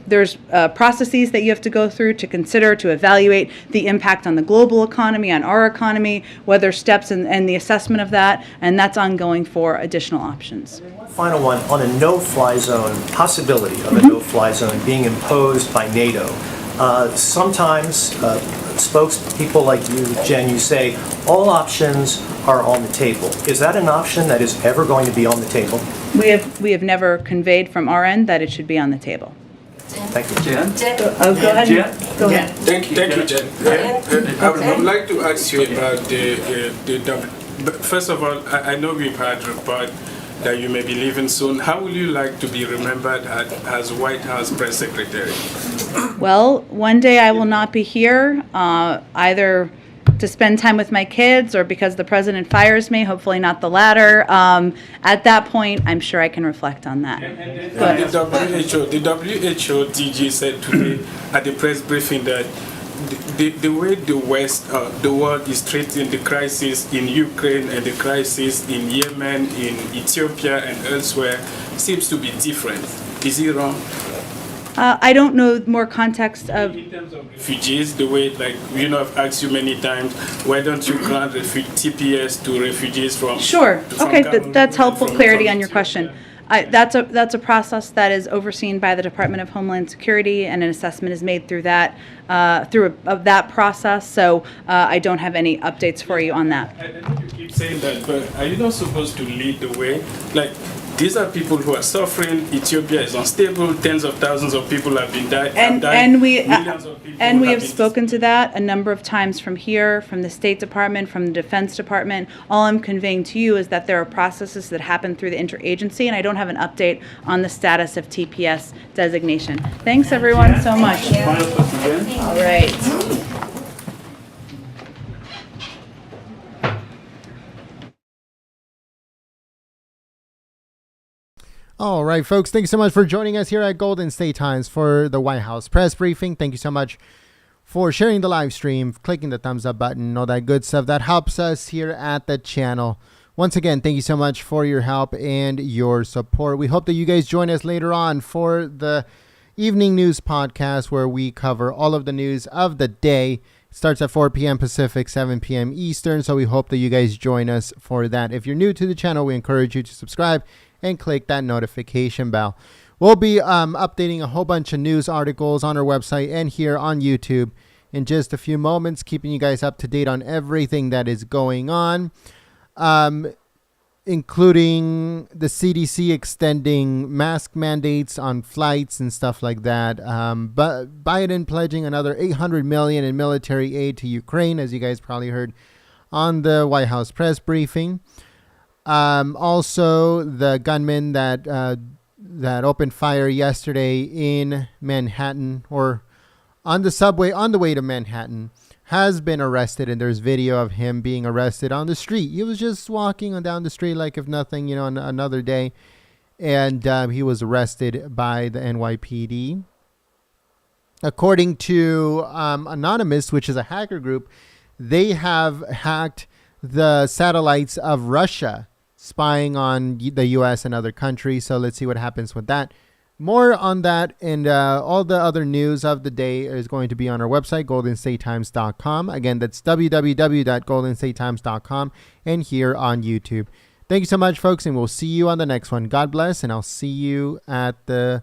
there's processes that you have to go through to consider, to evaluate the impact on the global economy, on our economy, whether steps and the assessment of that, and that's ongoing for additional options. Final one, on a no-fly zone, possibility of a no-fly zone being imposed by NATO. Sometimes spokespeople like you, Jen, you say all options are on the table. Is that an option that is ever going to be on the table? We have never conveyed from our end that it should be on the table. Thank you. Jen? Go ahead. Jen? Go ahead. Thank you, Jen. I would like to ask you about first of all, I know we've had a report that you may be leaving soon. How will you like to be remembered as White House Press Secretary? Well, one day I will not be here, either to spend time with my kids or because the president fires me, hopefully not the latter. At that point, I'm sure I can reflect on that. The WHO DG said today at the press briefing that the way the West, the world is treating the crisis in Ukraine and the crisis in Yemen, in Ethiopia and elsewhere seems to be different. Is he wrong? I don't know more context of... In terms of refugees, the way, like, I've asked you many times, why don't you grant TPS to refugees from... Sure. Okay, that's helpful clarity on your question. That's a process that is overseen by the Department of Homeland Security, and an assessment is made through that that process. So I don't have any updates for you on that. I know you keep saying that, but are you not supposed to lead the way? Like, these are people who are suffering. Ethiopia is unstable. Tens of thousands of people have been died. And we have spoken to that a number of times from here, from the State Department, from the Defense Department. All I'm conveying to you is that there are processes that happen through the interagency, and I don't have an update on the status of TPS designation. Thanks, everyone, so much. All right. All right, folks, thank you so much for joining us here at Golden State Times for the White House press briefing. Thank you so much for sharing the live stream, clicking the thumbs up button, all that good stuff. That helps us here at the channel. Once again, thank you so much for your help and your support. We hope that you guys join us later on for the evening news podcast where we cover all of the news of the day. It starts at 4 p.m. Pacific, 7 p.m. Eastern, so we hope that you guys join us for that. If you're new to the channel, we encourage you to subscribe and click that notification bell. We'll be updating a whole bunch of news articles on our website and here on YouTube in just a few moments, keeping you guys up to date on everything that is going on, including the CDC extending mask mandates on flights and stuff like that. But Biden pledging another $800 million in military aid to Ukraine, as you guys probably heard on the White House press briefing. Also, the gunman that opened fire yesterday in Manhattan, or on the subway on the way to Manhattan, has been arrested, and there's video of him being arrested on the street. He was just walking down the street like if nothing, another day, and he was arrested by the NYPD. According to Anonymous, which is a hacker group, they have hacked the satellites of Russia, spying on the U.S. and other countries. So let's see what happens with that. More on that and all the other news of the day is going to be on our website, goldenstatetimes.com. Again, that's www.goldenstatetimes.com and here on YouTube. Thank you so much, folks, and we'll see you on the next one. God bless, and I'll see you at the